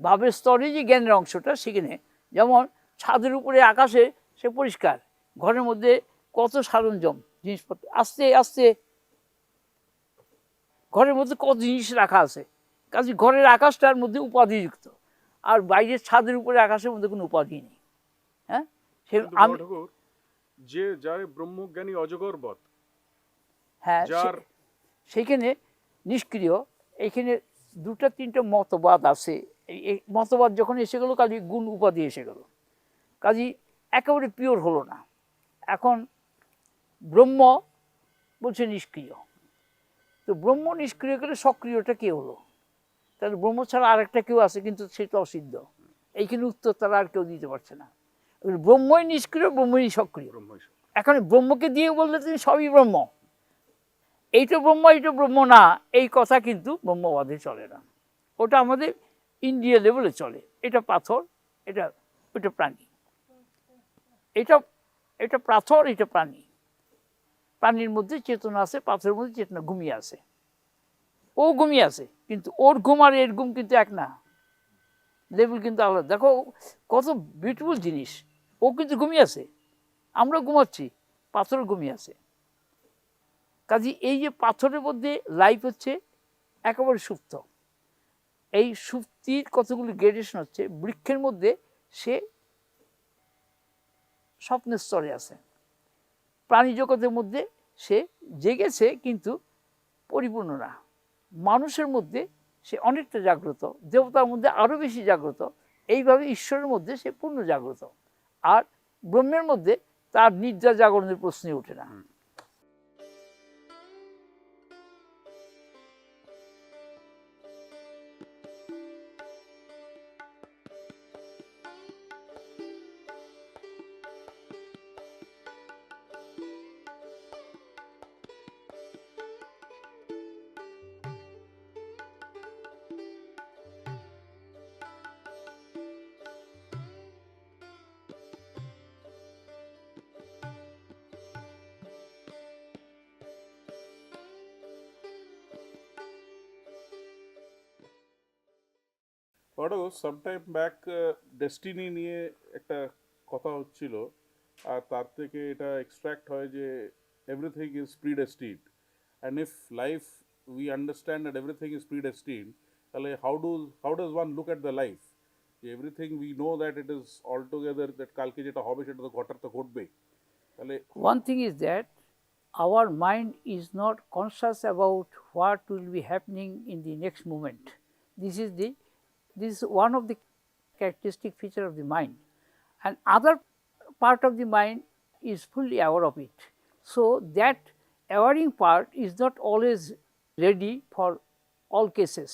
Speaker 1: ভাবের স্তরে যে জ্ঞানের অংশটা, সেখানে যেমন ছাদের উপরে আকাশে সে পরিষ্কার, ঘরের মধ্যে কত সরঞ্জাম জিনিসপত্র, আস্তে আস্তে ঘরের মধ্যে কত জিনিস রাখা আছে। কাজে ঘরের আকাশটার মধ্যে উপাধিযুক্ত, আর বাইরের ছাদের উপরে আকাশের মধ্যে কোনো উপাধি নেই। হ্যাঁ, সে
Speaker 2: কিন্তু
Speaker 1: আমি,
Speaker 2: বড় ঠাকুর, যে যার ব্রহ্মজ্ঞানী অজগরবৎ,
Speaker 1: হ্যাঁ,
Speaker 2: যার
Speaker 1: সেইখানে নিষ্ক্রিয়। এইখানে দুটো তিনটে মতবাদ আছে। এই মতবাদ যখন এসে গেলো, কাজে গুণ উপাধি এসে গেল, কাজে একেবারে পিওর হলো না। এখন ব্রহ্ম বলছে নিষ্ক্রিয়, তো ব্রহ্ম নিষ্ক্রিয় গেলে সক্রিয়টা কে হলো? তাহলে ব্রহ্ম ছাড়া আরেকটা কেউ আছে, কিন্তু সেটা অসিদ্ধ। এইখানে উত্তর তারা আর কেউ দিতে পারছে না। ব্রহ্মই নিষ্ক্রিয়, ব্রহ্মই সক্রিয়। এখন ব্রহ্মকে দিয়ে বললে তুমি সবই ব্রহ্ম, এইটা ব্রহ্ম, এইটা ব্রহ্ম না, এই কথা কিন্তু ব্রহ্মবাদে চলে না। ওটা আমাদের ইন্ডিয়া লেভেলে চলে। এটা পাথর, এটা ওটা প্রাণী, এটা এটা পাথর, এটা প্রাণী। প্রাণীর মধ্যে চেতনা আছে, পাথরের মধ্যে চেতনা ঘুমিয়ে আছে। ও ঘুমিয়ে আছে, কিন্তু ওর ঘুম আর এর ঘুম কিন্তু এক না, লেভেল কিন্তু আলাদা। দেখো কত বিউটিফুল জিনিস। ও কিন্তু ঘুমিয়ে আছে, আমরা ঘুমাচ্ছি, পাথর ঘুমিয়ে আছে। কাজে এই যে পাথরের মধ্যে লাইফ হচ্ছে একেবারে সুপ্ত। এই সুপ্তির কতগুলি গ্রেডেশন হচ্ছে। বৃক্ষের মধ্যে সে স্বপ্নের স্তরে আছে, প্রাণী জগতের মধ্যে সে জেগেছে কিন্তু পরিপূর্ণ না। মানুষের মধ্যে সে অনেকটা জাগ্রত, দেবতার মধ্যে আরও বেশি জাগ্রত। এইভাবে ঈশ্বরের মধ্যে সে পূর্ণ জাগ্রত। আর ব্রহ্মের মধ্যে তার নিদ্রা জাগরণের প্রশ্নই ওঠে না।
Speaker 6: বড় সামটাইম ব্যাক ডেস্টিনি নিয়ে একটা কথা হচ্ছিল, আর তার থেকে এটা এক্সট্রাক্ট হয় যে everything is predestined, and if life we understand that everything is predestined, তাহলে how does one look at the life, যে everything we know that it is all together, that কালকে যেটা হবে সেটা তো ঘটার তো ঘটবেই, তাহলে
Speaker 1: One thing is that our mind is not conscious about what will be happening in the next moment. This is one of the characteristic feature of the mind, and other part of the mind is fully aware of it. So that awareing part is not always ready for all cases.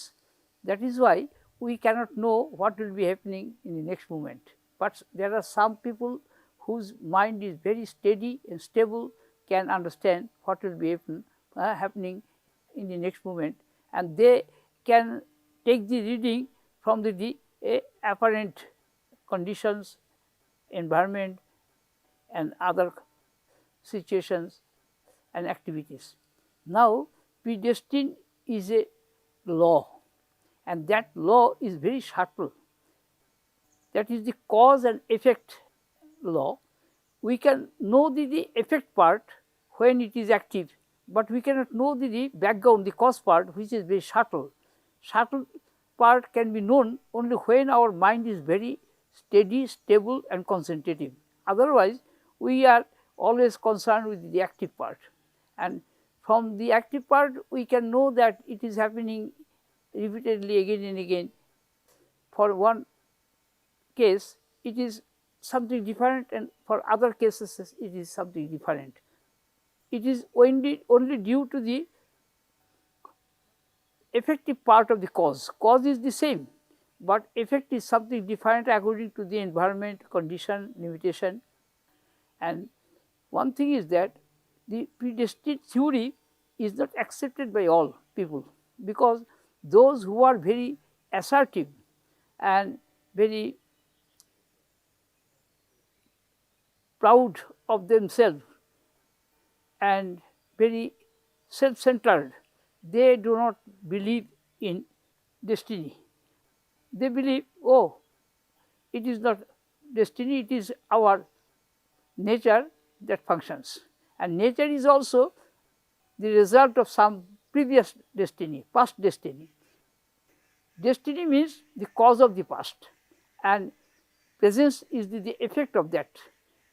Speaker 1: That is why we cannot know what will be happening in the next moment. But there are some people whose mind is very steady and stable, can understand what will be happening in the next moment, and they can take the reading from the apparent conditions, environment, and other situations and activities. Now, predestined is a law, and that law is very subtle. That is the cause and effect law. We can know the effect part when it is active, but we cannot know the background, the cause part, which is very subtle. Subtle part can be known only when our mind is very steady, stable, and concentrative. Otherwise, we are always concerned with the active part, and from the active part we can know that it is happening repeatedly again and again. For one case it is something different, and for other cases it is something different. It is only due to the effective part of the cause. Cause is the same, but effect is something different according to the environment, condition, limitation. And one thing is that the predestined theory is not accepted by all people, because those who are very assertive and very proud of themselves and very self-centered, they do not believe in destiny. They believe, oh, it is not destiny, it is our nature that functions, and nature is also the result of some previous destiny, past destiny. Destiny means the cause of the past, and presence is the effect of that.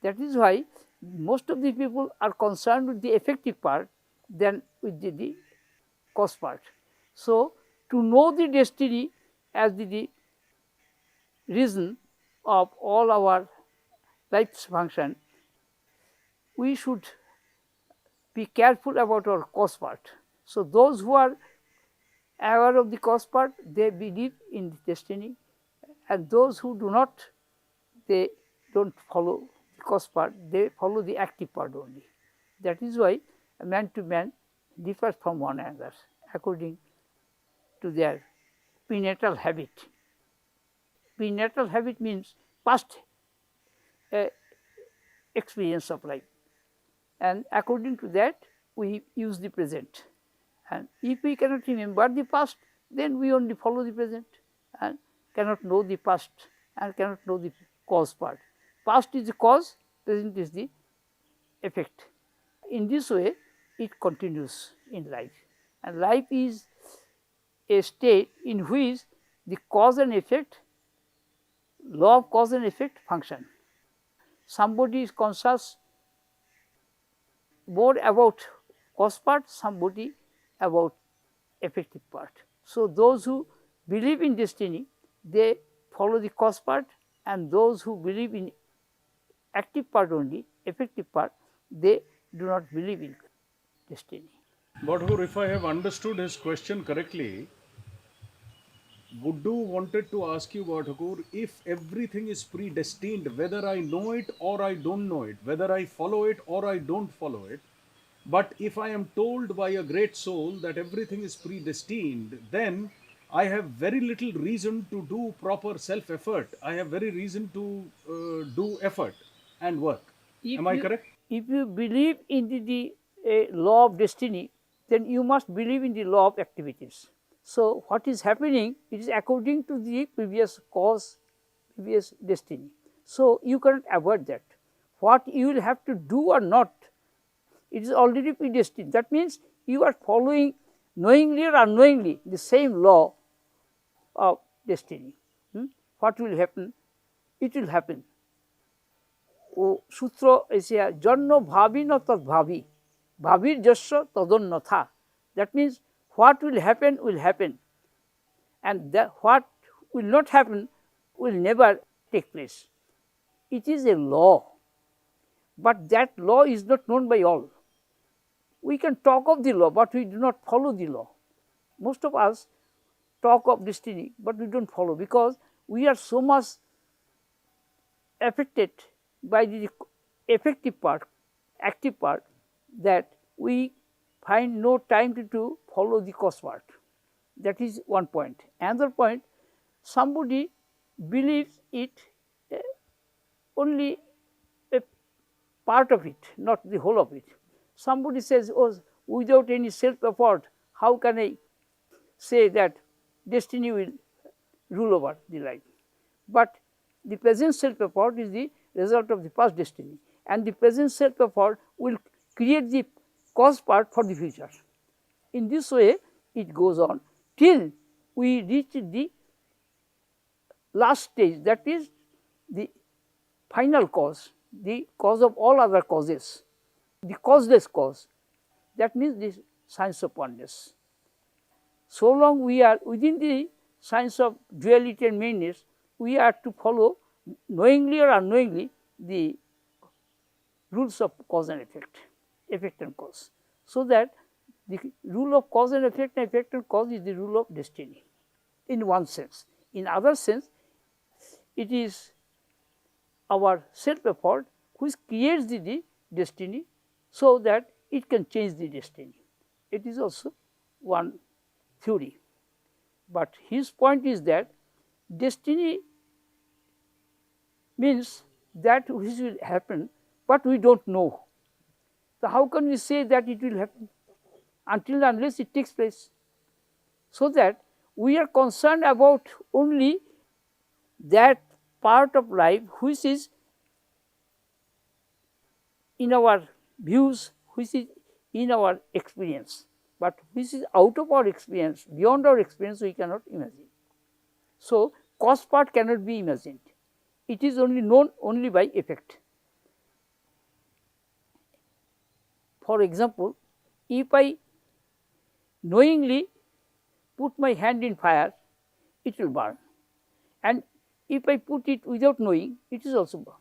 Speaker 1: That is why most of the people are concerned with the effective part than with the cause part. So, to know the destiny as the reason of all our life's function, we should be careful about our cause part. So, those who are aware of the cause part, they believe in the destiny, and those who do not, they don't follow the cause part, they follow the active part only. That is why man to man differs from one another according to their prenatal habit. Prenatal habit means past experience of life, and according to that we use the present. And if we cannot remember the past, then we only follow the present and cannot know the past and cannot know the cause part. Past is the cause, present is the effect. In this way it continues in life, and life is a state in which the cause and effect, law of cause and effect function. Somebody is conscious more about cause part, somebody about effective part. So, those who believe in destiny, they follow the cause part, and those who believe in active part only, effective part, they do not believe in destiny.
Speaker 2: Bhathakur, if I have understood his question correctly, Guddu wanted to ask you, Bhathakur, if everything is predestined, whether I know it or I don't know it, whether I follow it or I don't follow it, but if I am told by a great soul that everything is predestined, then I have very little reason to do proper self-effort. I have very reason to do effort and work. Am I correct?
Speaker 1: If you believe in the law of destiny, then you must believe in the law of activities. So what is happening, it is according to the previous cause, previous destiny. So you cannot avoid that. What you will have to do or not, it is already predestined. That means you are following knowingly or unknowingly the same law of destiny. What will happen? It will happen. ও সূত্র এসে জন্য ভাবি ন তদ্ভাবি ভাবির যস্য তদন্যথা. That means what will happen, and what will not happen will never take place. It is a law, but that law is not known by all. We can talk of the law, but we do not follow the law. Most of us talk of destiny, but we don't follow, because we are so much affected by the effective part, active part, that we find no time to follow the cause part. That is one point. Another point, somebody believes it only a part of it, not the whole of it. Somebody says, oh, without any self-effort, how can I say that destiny will rule over the life? But the present self-effort is the result of the past destiny, and the present self-effort will create the cause part for the future. In this way, it goes on till we reach the last stage, that is the final cause, the cause of all other causes, the causeless cause. That means the science of oneness. So long we are within the science of duality and mainness, we are to follow, knowingly or unknowingly, the rules of cause and effect, effect and cause. So that the rule of cause and effect and cause is the rule of destiny, in one sense. In other sense, it is our self-effort which creates the destiny, so that it can change the destiny. It is also one theory. But his point is that destiny means that which will happen, but we don't know. So how can we say that it will happen until and unless it takes place? So that we are concerned about only that part of life which is in our views, which is in our experience, but which is out of our experience, beyond our experience, we cannot imagine. So cause part cannot be imagined. It is only known only by effect. For example, if I knowingly put my hand in fire, it will burn, and if I put it without knowing, it is also burned.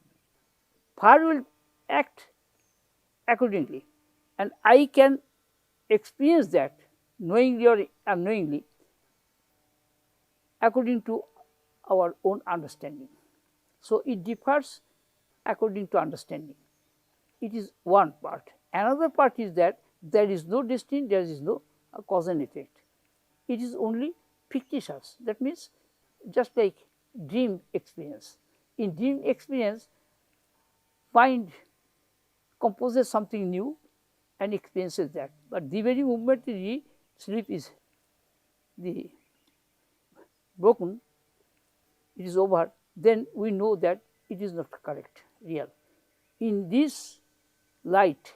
Speaker 1: Fire will act accordingly, and I can experience that knowingly or unknowingly according to our own understanding. So it differs according to understanding. It is one part. Another part is that there is no destiny, there is no cause and effect. It is only fictitious. That means just like dream experience. In dream experience, mind composes something new and experiences that. But the very moment the sleep is broken, it is over, then we know that it is not correct, real. In this light,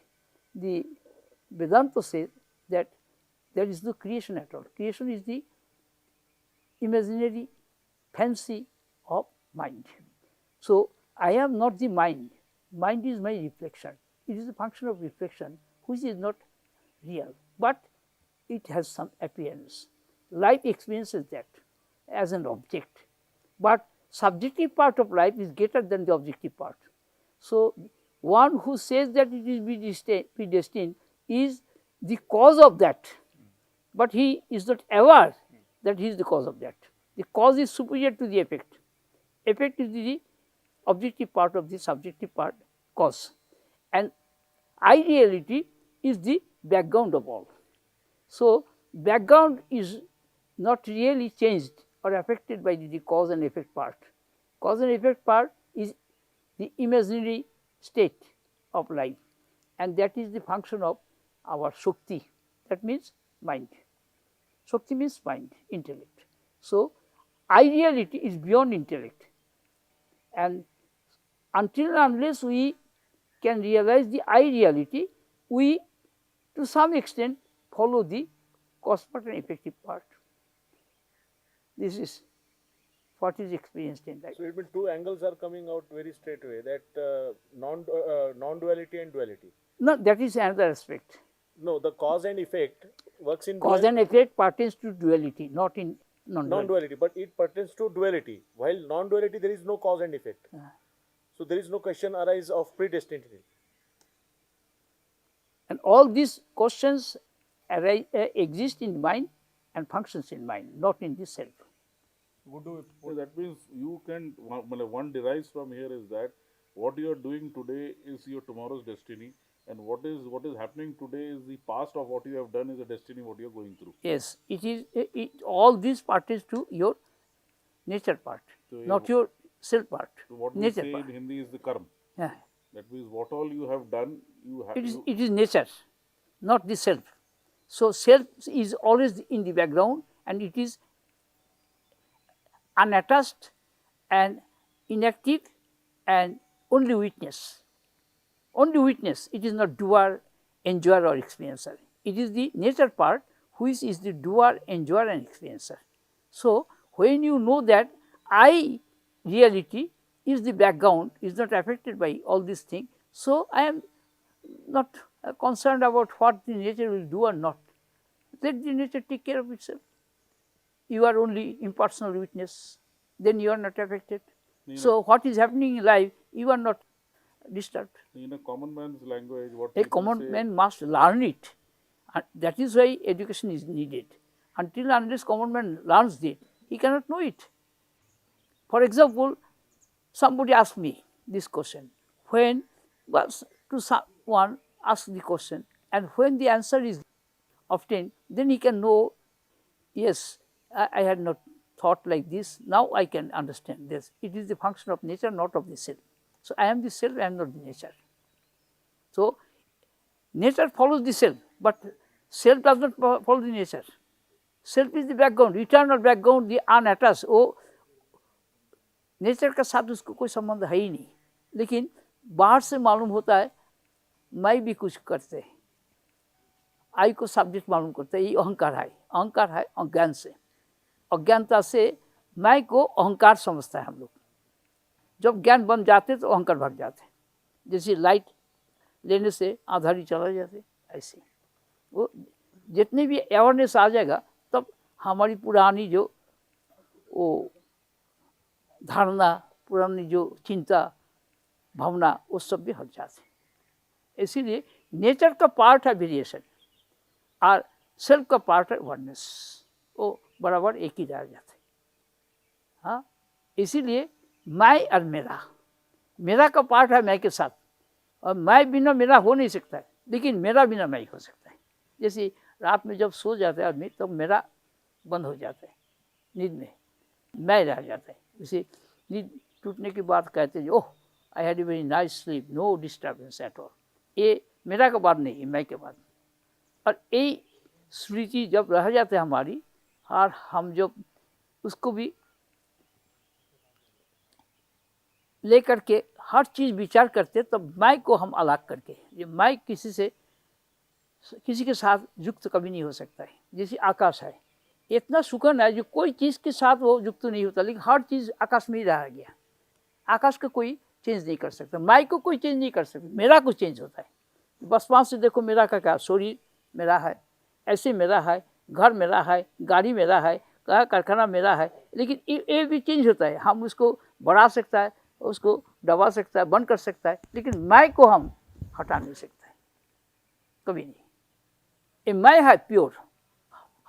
Speaker 1: the Vedanta says that there is no creation at all. Creation is the imaginary fancy of mind. So I am not the mind. Mind is my reflection. It is a function of reflection which is not real, but it has some appearance. Life experiences that as an object, but subjective part of life is greater than the objective part. So one who says that it is predestined is the cause of that, but he is not aware that he is the cause of that. The cause is superior to the effect. Effect is the objective part of the subjective part, cause, and ideality is the background of all. So background is not really changed or affected by the cause and effect part. Cause and effect part is the imaginary state of life, and that is the function of our Shakti, that means mind. Shakti means mind, intellect. So, ideality is beyond intellect. And until and unless we can realize the ideality, we to some extent follow the cause part and effective part. This is what is experienced in life.
Speaker 3: So it means two angles are coming out very straight away, that non-duality and duality.
Speaker 1: No, that is another aspect.
Speaker 3: No, the cause and effect works in
Speaker 1: Cause and effect pertains to duality, not in non-duality.
Speaker 3: non-duality, but it pertains to duality. While non-duality, there is no cause and effect. So there is no question arise of predestinity.
Speaker 1: And all these questions exist in mind and functions in mind, not in the self.
Speaker 6: So that means you can, one derives from here is that what you are doing today is your tomorrow's destiny, and what is happening today is the past of what you have done is the destiny what you are going through.
Speaker 1: Yes, it is. All these pertains to your nature part,
Speaker 6: So
Speaker 1: not your self part.
Speaker 6: So what we
Speaker 1: nature
Speaker 6: say
Speaker 1: part.
Speaker 6: in Hindi is the karma.
Speaker 1: Yeah.
Speaker 6: That means what all you have done, you have.
Speaker 1: It is nature, not the self. So self is always in the background, and it is unattached and inactive and only witness. Only witness. It is not doer, enjoyer or experiencer. It is the nature part which is the doer, enjoyer and experiencer. So when you know that I reality is the background, is not affected by all these things, so I am not concerned about what the nature will do or not. Let the nature take care of itself. You are only impersonal witness, then you are not affected. So what is happening in life, you are not disturbed.
Speaker 6: In a common man's language, what
Speaker 1: A
Speaker 6: people
Speaker 1: common
Speaker 6: say-
Speaker 1: man must learn it. And that is why education is needed. Until and unless common man learns it, he cannot know it. For example, somebody asked me this question. When to someone asks the question, and when the answer is obtained, then he can know, yes, I had not thought like this, now I can understand this. It is the function of nature, not of the self. So I am the self, I am not the nature. So nature follows the self, but self does not follow the nature. Self is the background, eternal background, the unattached. वो nature का साथ उसको कोई संबंध है ही नहीं, लेकिन बाहर से मालूम होता है मैं भी कुछ करते हैं, आई को सब्जेक्ट मालूम करते हैं, ये अहंकार है अज्ञान से, अज्ञानता से मैं को अहंकार समझता है हम लोग। जब ज्ञान बन जाते तो अहंकार भाग जाते, जैसे लाइट लेने से आधारी चला जाते, ऐसे वो जितने भी अवेयरनेस आ जाएगा तब हमारी पुरानी जो वो धारणा, पुरानी जो चिंता भावना, वो सब भी हट जाते। इसीलिए नेचर का पार्ट है वेरिएशन और सेल्फ का पार्ट है वननेस, वो बराबर एक ही रह जाते। हाँ, इसीलिए मैं और मेरा का पार्ट है मैं के साथ, और मैं बिना मेरा हो नहीं सकता है, लेकिन मेरा बिना मैं हो सकता है। जैसे रात में जब सो जाता है आदमी, तब मेरा बंद हो जाता है, नींद में मैं रह जाता है। जैसे नींद टूटने के बाद कहते हैं, oh I had a very nice sleep, no disturbance at all, ये मेरा का बात नहीं है, मैं के बात। और यही स्मृति जब रह जाते हैं हमारी, और हम जब उसको भी लेकर के हर चीज़ विचार करते, तब मैं को हम अलग करके, ये मैं किसी के साथ युक्त कभी नहीं हो सकता है। जैसे आकाश है, इतना सुकन है जो कोई चीज़ के साथ वो युक्त नहीं होता, लेकिन हर चीज़ आकाश में ही रह गया। आकाश का कोई चेंज नहीं कर सकता, मैं को कोई चेंज नहीं कर सकता, मेरा कुछ चेंज होता है। बस वहाँ से देखो मेरा का क्या, शरीर मेरा है, ऐसे मेरा है, घर मेरा है, गाड़ी मेरा है, कारखाना मेरा है, लेकिन ये भी चेंज होता है। हम उसको बढ़ा सकता है, उसको दबा सकता है, बंद कर सकता है, लेकिन मैं को हम हटा नहीं सकता है, कभी नहीं। ये मैं है प्योर,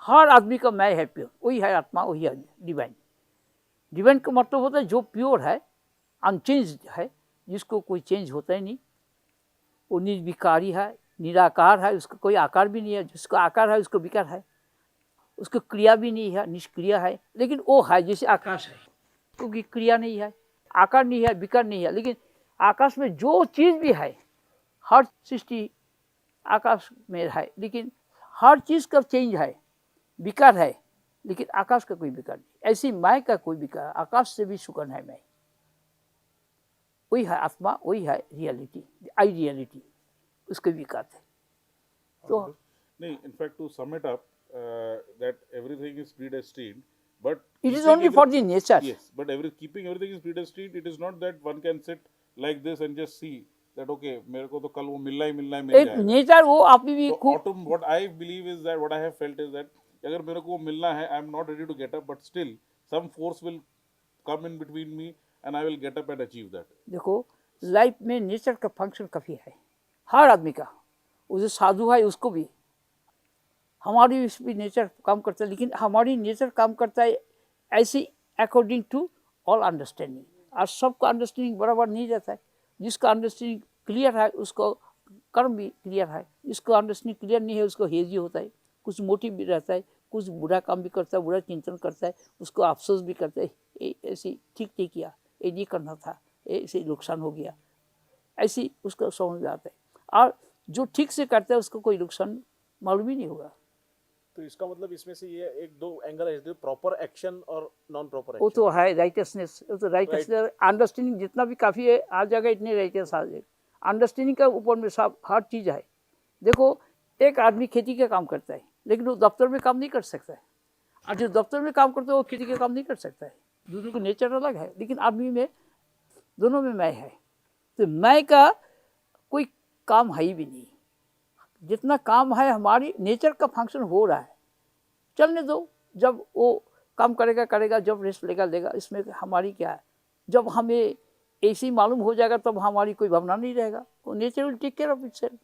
Speaker 1: हर आदमी का मैं है प्योर, वही है आत्मा, वही है डिवाइन। डिवाइन का मतलब होता है जो प्योर है, अनचेंज्ड है, जिसको कोई चेंज होता ही नहीं, वो निर्विकारी है, निराकार है, उसका कोई आकार भी नहीं है, जिसका आकार है उसको विकार है, उसको क्रिया भी नहीं है, निष्क्रिय है, लेकिन वो है जैसे आकाश है, क्योंकि क्रिया नहीं है, आकार नहीं है, विकार नहीं है, लेकिन आकाश में जो चीज़ भी है, हर सृष्टि आकाश में है, लेकिन हर चीज़ का चेंज है, विकार है, लेकिन आकाश का कोई विकार नहीं। ऐसी माया का कोई विकार, आकाश से भी सुकन है मैं। वही है आत्मा, वही है रियलिटी, आई रियलिटी, उसके विकार थे। तो
Speaker 6: नहीं, in fact, to sum it up, that everything is predestined, but
Speaker 1: it is
Speaker 6: keeping
Speaker 1: only for the nature.
Speaker 6: yes, but keeping everything is predestined. It is not that one can sit like this and just see that okay, मेरे को तो कल वो मिलना ही मिल
Speaker 1: एक
Speaker 6: जाएगा।
Speaker 1: Nature वो आप भी
Speaker 6: तो what I believe is that what I have felt is that अगर मेरे को मिलना है, I am not ready to get up, but still some force will come in between me and I will get up and achieve that.
Speaker 1: देखो life में nature का function काफ़ी है हर आदमी का। वो जो साधु है उसको भी, हमारी इस भी नेचर काम करता है, लेकिन हमारी नेचर काम करता है ऐसे अकॉर्डिंग टू ऑल अंडरस्टैंडिंग। और सबका अंडरस्टैंडिंग बराबर नहीं रहता है। जिसका अंडरस्टैंडिंग क्लियर है उसको कर्म भी क्लियर है, जिसको अंडरस्टैंडिंग क्लियर नहीं है उसको हेजी होता है, कुछ मोटिव भी रहता है, कुछ बुरा काम भी करता है, बुरा चिंतन करता है, उसको अफसोस भी करता है, ऐसे ठीक नहीं किया, ये नहीं करना था, ऐसे नुकसान हो गया, ऐसी उसको समझ में आता है। और जो ठीक से करता है उसको कोई नुकसान मालूम ही नहीं होगा।
Speaker 3: तो इसका मतलब इसमें से ये एक दो एंगल है, प्रॉपर एक्शन और नॉन प्रॉपर
Speaker 1: वो
Speaker 3: एक्शन।
Speaker 1: तो है राइटसनेस, वो तो राइटसनेस अंडरस्टैंडिंग जितना भी काफ़ी है आ जाएगा, इतने राइटस आ जाएगा। अंडरस्टैंडिंग का ऊपर में सब हर चीज़ है। देखो एक आदमी खेती का काम करता है, लेकिन वो दफ्तर में काम नहीं कर सकता है, और जो दफ्तर में काम करता है वो खेती का काम नहीं कर सकता है। दोनों का नेचर अलग है, लेकिन आदमी में दोनों में मैं है। तो मैं का कोई काम है ही भी नहीं। जितना काम है हमारी नेचर का फंक्शन हो रहा है, चलने दो। जब वो काम करेगा करेगा, जब रेस्ट लेगा लेगा, इसमें हमारी क्या है। जब हमें ऐसे ही मालूम हो जाएगा तब हमारी कोई भावना नहीं रहेगा। वो nature will take care of itself.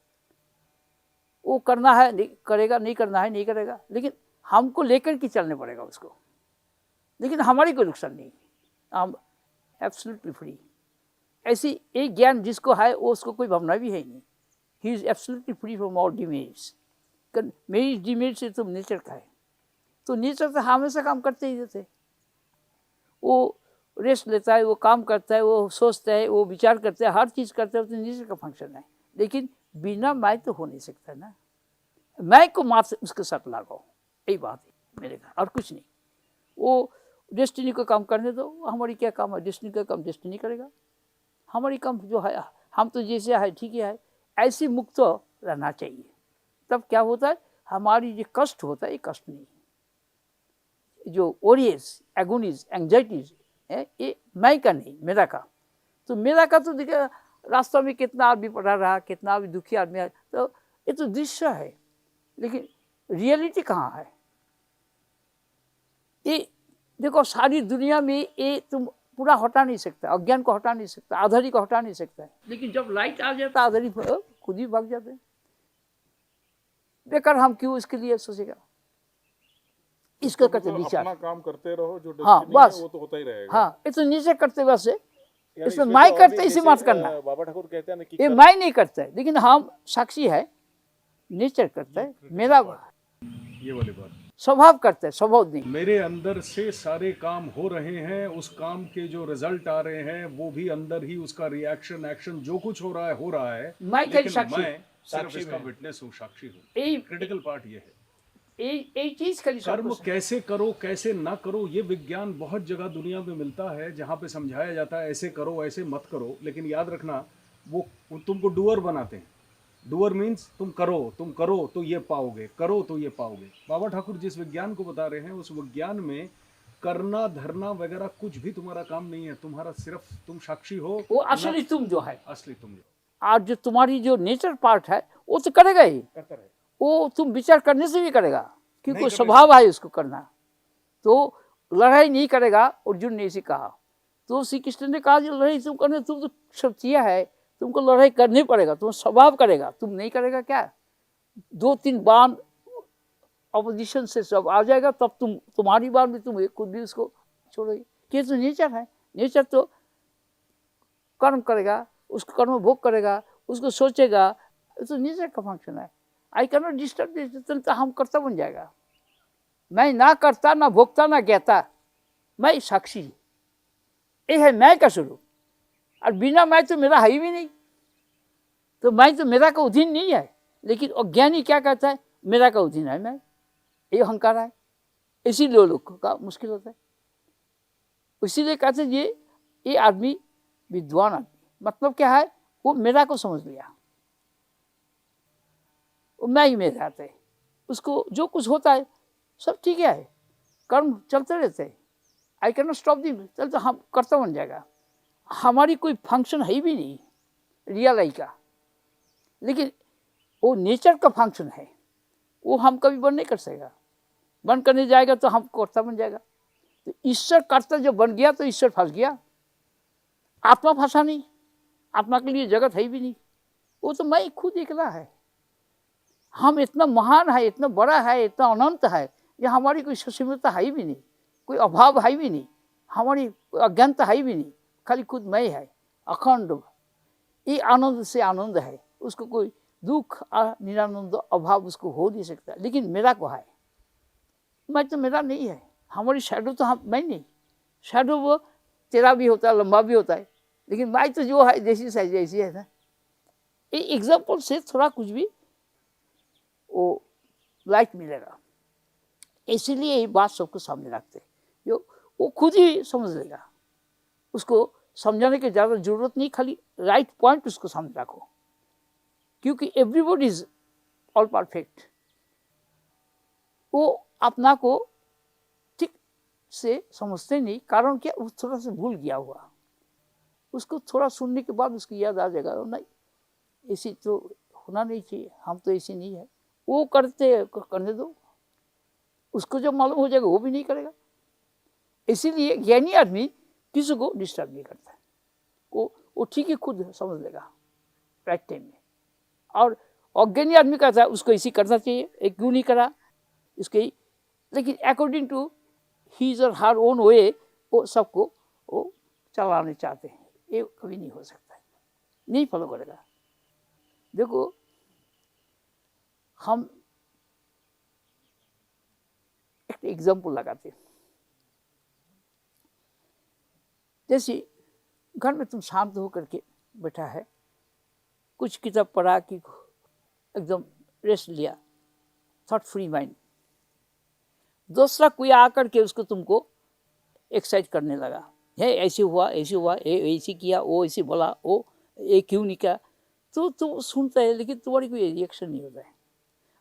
Speaker 1: वो करना है नहीं करेगा, नहीं करना है नहीं करेगा, लेकिन हमको लेकर के चलने पड़ेगा उसको। लेकिन हमारी कोई नुकसान नहीं, हम एब्सोल्युटली फ्री। ऐसी एक ज्ञान जिसको है वो उसको कोई भावना भी है नहीं। He is absolutely free from all demerits. मेरी डिमेरिट्स से तुम नेचर का है, तो नेचर तो हमेशा काम करते ही रहते। वो रेस्ट लेता है, वो काम करता है, वो सोचता है, वो विचार करता है, हर चीज़ करता है, तो नेचर का फंक्शन है। लेकिन बिना मैं तो हो नहीं सकता ना। मैं को मार से उसके साथ लगाओ, यही बात है मेरे का, और कुछ नहीं। वो डेस्टिनी को काम करने दो। हमारी क्या काम है, डेस्टिनी का काम डेस्टिनी करेगा। हमारी काम जो है, हम तो जैसे है ठीक है, ऐसी मुक्त रहना चाहिए। तब क्या होता है, हमारी जो कष्ट होता है ये कष्ट नहीं, जो ओरियस एगोनीज एंग्जाइटीज है ये मैं का नहीं, मेरा का। तो मेरा का तो देखिए रास्ता में कितना आदमी पढ़ा रहा, कितना आदमी दुखी आदमी है, तो ये तो दृश्य है, लेकिन रियलिटी कहाँ है। ये देखो सारी दुनिया में ये तुम पूरा हटा नहीं सकता, अज्ञान को हटा नहीं सकता, आधारी को हटा नहीं सकता है। लेकिन जब लाइट आ जाता है आधारी खुद ही भाग जाते हैं। बेकार हम क्यों इसके लिए सोचेगा। इसका करते विचार,
Speaker 6: अपना काम करते रहो, जो
Speaker 1: हाँ
Speaker 6: destiny है
Speaker 1: बस,
Speaker 6: वो तो होता ही रहेगा।
Speaker 1: हाँ ये तो नीचे करते बस है।
Speaker 3: यानी
Speaker 1: इसमें
Speaker 3: इसमें
Speaker 1: मैं
Speaker 3: तो
Speaker 1: करते
Speaker 3: अभी
Speaker 1: इसे
Speaker 3: जैसे,
Speaker 1: मत करना।
Speaker 3: बाबा ठाकुर कहते हैं ना कि
Speaker 1: ये मैं नहीं करता है, लेकिन हम साक्षी है, नेचर करता है, मेरा
Speaker 2: ये वाली बात,
Speaker 1: स्वभाव करता है, स्वभाव नहीं।
Speaker 2: मेरे अंदर से सारे काम हो रहे हैं, उस काम के जो रिजल्ट आ रहे हैं वो भी अंदर ही उसका रिएक्शन एक्शन जो कुछ हो रहा है
Speaker 1: मैं
Speaker 2: लेकिन
Speaker 1: साक्षी,
Speaker 2: मैं सिर्फ
Speaker 3: साक्षी
Speaker 2: इसका
Speaker 3: में।
Speaker 2: विटनेस हूँ, साक्षी हूँ।
Speaker 1: यही
Speaker 2: क्रिटिकल पार्ट ये है।
Speaker 1: यही चीज खाली सब
Speaker 2: कर्म
Speaker 1: कुछ।
Speaker 2: कैसे करो कैसे ना करो, ये विज्ञान बहुत जगह दुनिया में मिलता है जहाँ पे समझाया जाता है ऐसे करो ऐसे मत करो, लेकिन याद रखना वो तुमको डूअर बनाते हैं। डूअर मीन्स तुम करो तो ये पाओगे, करो तो ये पाओगे। बाबा ठाकुर जिस विज्ञान को बता रहे हैं उस विज्ञान में करना धरना वगैरह कुछ भी तुम्हारा काम नहीं है। तुम्हारा सिर्फ तुम साक्षी हो,
Speaker 1: वो असली तुम जो है,
Speaker 2: असली तुम जो।
Speaker 1: आज जो तुम्हारी जो नेचर पार्ट है वो तो करेगा ही,
Speaker 3: करता रहे।
Speaker 1: वो तुम विचार करने से भी करेगा, क्योंकि
Speaker 2: नहीं
Speaker 1: वो
Speaker 2: करने
Speaker 1: स्वभाव है उसको करना। तो लड़ाई नहीं करेगा, अर्जुन ने इसे कहा। तो श्री कृष्ण ने कहा जो लड़ाई तुम करने, तुम तो क्षत्रिय है, तुमको लड़ाई करनी पड़ेगा, तुम स्वभाव करेगा, तुम नहीं करेगा क्या। 2-3 बाण अपोजिशन से सब आ जाएगा, तब तुम्हारी बार में तुम खुद भी उसको छोड़ोगे। ये तो नेचर है। नेचर तो कर्म करेगा, उसको कर्म भोग करेगा, उसको सोचेगा, तो नेचर का फंक्शन है। I can not disturb this, तो हम कर्ता बन जाएगा। मैं ना करता ना भोगता ना कहता, मैं साक्षी। ये है मैं का स्वरूप। और बिना मैं तो मेरा है ही भी नहीं। तो मैं तो मेरा का अधीन नहीं है, लेकिन अज्ञानी क्या कहता है, मेरा का अधीन है मैं, ये अहंकार है। इसीलिए लोग का मुश्किल होता है। इसीलिए कहते हैं ये आदमी विद्वान आदमी, मतलब क्या है, वो मेरा को समझ लिया, वो मैं ही मेरा आता है, उसको जो कुछ होता है सब ठीक है, कर्म चलते रहते हैं, I can not stop the, चलते हम कर्ता बन जाएगा। हमारी कोई फंक्शन है ही भी नहीं रियल आई का, लेकिन वो नेचर का फंक्शन है, वो हम कभी बंद नहीं कर सकेगा। बंद करने जाएगा तो हम कर्ता बन जाएगा। तो ईश्वर कर्ता जब बन गया तो ईश्वर फंस गया, आत्मा फंसा नहीं, आत्मा के लिए जगत है ही भी नहीं, वो तो मैं खुद अकेला है। हम इतना महान है, इतना बड़ा है, इतना अनंत है, ये हमारी कोई सीमितता है ही भी नहीं, कोई अभाव है भी नहीं, हमारी अज्ञानता है भी नहीं, खाली खुद मैं है अखंड। ये आनंद से आनंद है, उसको कोई दुख निरानंद अभाव उसको हो नहीं सकता। लेकिन मेरा को है, मैं तो मेरा नहीं है, हमारी शैडो तो हम मैं नहीं, शैडो वो तेरा भी होता है, लंबा भी होता है, लेकिन मैं तो जो है जैसी साइज जैसी है ना। ये एग्जाम्पल से थोड़ा कुछ भी वो लाइट मिलेगा, इसीलिए ये बात सबको सामने रखते हैं, जो वो खुद ही समझ लेगा, उसको समझाने की ज़्यादा जरूरत नहीं, खाली राइट पॉइंट उसको सामने रखो, क्योंकि एवरीबॉडी इज ऑल परफेक्ट। वो अपना को ठीक से समझते नहीं, कारण क्या, वो थोड़ा सा भूल गया हुआ, उसको थोड़ा सुनने के बाद उसको याद आ जाएगा, नहीं ऐसी तो होना नहीं चाहिए, हम तो ऐसी नहीं है, वो करने दो, उसको जब मालूम हो जाएगा वो भी नहीं करेगा। इसीलिए ज्ञानी आदमी किसी को डिस्टर्ब नहीं करता, वो ठीक ही खुद समझ लेगा राइट टाइम में। और अज्ञानी आदमी कहता है उसको इसी करना चाहिए, एक क्यों नहीं करा इसके, लेकिन अकॉर्डिंग टू हीज और हर ओन वे वो सबको वो चलाने चाहते हैं, ये कभी नहीं हो सकता, नहीं फॉलो करेगा। देखो हम एक एग्जाम्पल लगाते हैं, जैसे घर में तुम शांत होकर के बैठा है, कुछ किताब पढ़ा कि एकदम रेस्ट लिया, थॉट फ्री माइंड, दूसरा कोई आकर के उसको तुमको एक्साइट करने लगा, है ऐसे हुआ ऐसे किया, वो ऐसे बोला, वो ये क्यों नहीं किया, तो तुम सुनता है लेकिन तुम्हारी कोई रिएक्शन नहीं होता है।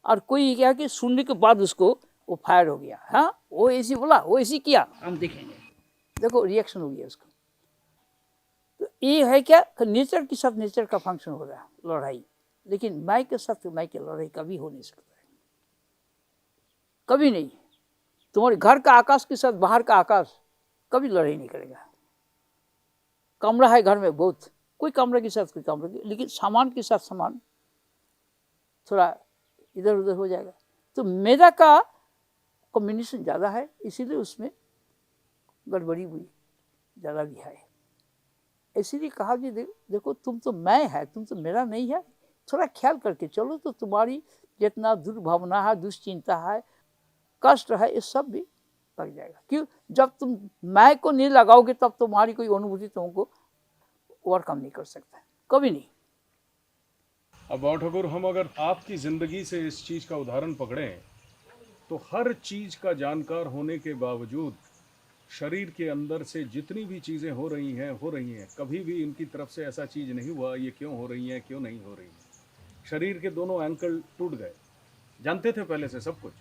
Speaker 1: और कोई क्या कि सुनने के बाद उसको वो फायर हो गया, हाँ वो ऐसे बोला, वो ऐसे किया, हम देखेंगे, देखो रिएक्शन हो गया उसको। तो ये है क्या, नेचर के साथ नेचर का फंक्शन हो रहा है लड़ाई, लेकिन मैं के साथ मैं की लड़ाई कभी हो नहीं सकता है, कभी नहीं। तुम्हारे घर का आकाश के साथ बाहर का आकाश कभी लड़ाई नहीं करेगा। कमरा है घर में बहुत, कोई कमरे के साथ कोई कमरे, लेकिन सामान के साथ सामान थोड़ा इधर उधर हो जाएगा। तो मेरा का कॉम्बिनेशन ज़्यादा है, इसीलिए उसमें गड़बड़ी हुई ज़्यादा भी है। इसीलिए कहा कि देखो तुम तो मैं है, तुम तो मेरा नहीं है, थोड़ा ख्याल करके चलो तो तुम्हारी जितना दुर्भावना है, दुश्चिंता है, कष्ट है, ये सब भी लग जाएगा। क्यों, जब तुम मैं को नहीं लगाओगे तब तुम्हारी कोई अनुभूति तुमको ओवरकम नहीं कर सकता, कभी नहीं।
Speaker 2: अब बाबा ठाकुर, हम अगर आपकी ज़िंदगी से इस चीज़ का उदाहरण पकड़ें तो हर चीज़ का जानकार होने के बावजूद शरीर के अंदर से जितनी भी चीज़ें हो रही हैं, कभी भी इनकी तरफ से ऐसा चीज़ नहीं हुआ ये क्यों हो रही हैं, क्यों नहीं हो रही हैं। शरीर के दोनों एंकल टूट गए, जानते थे पहले से सब कुछ,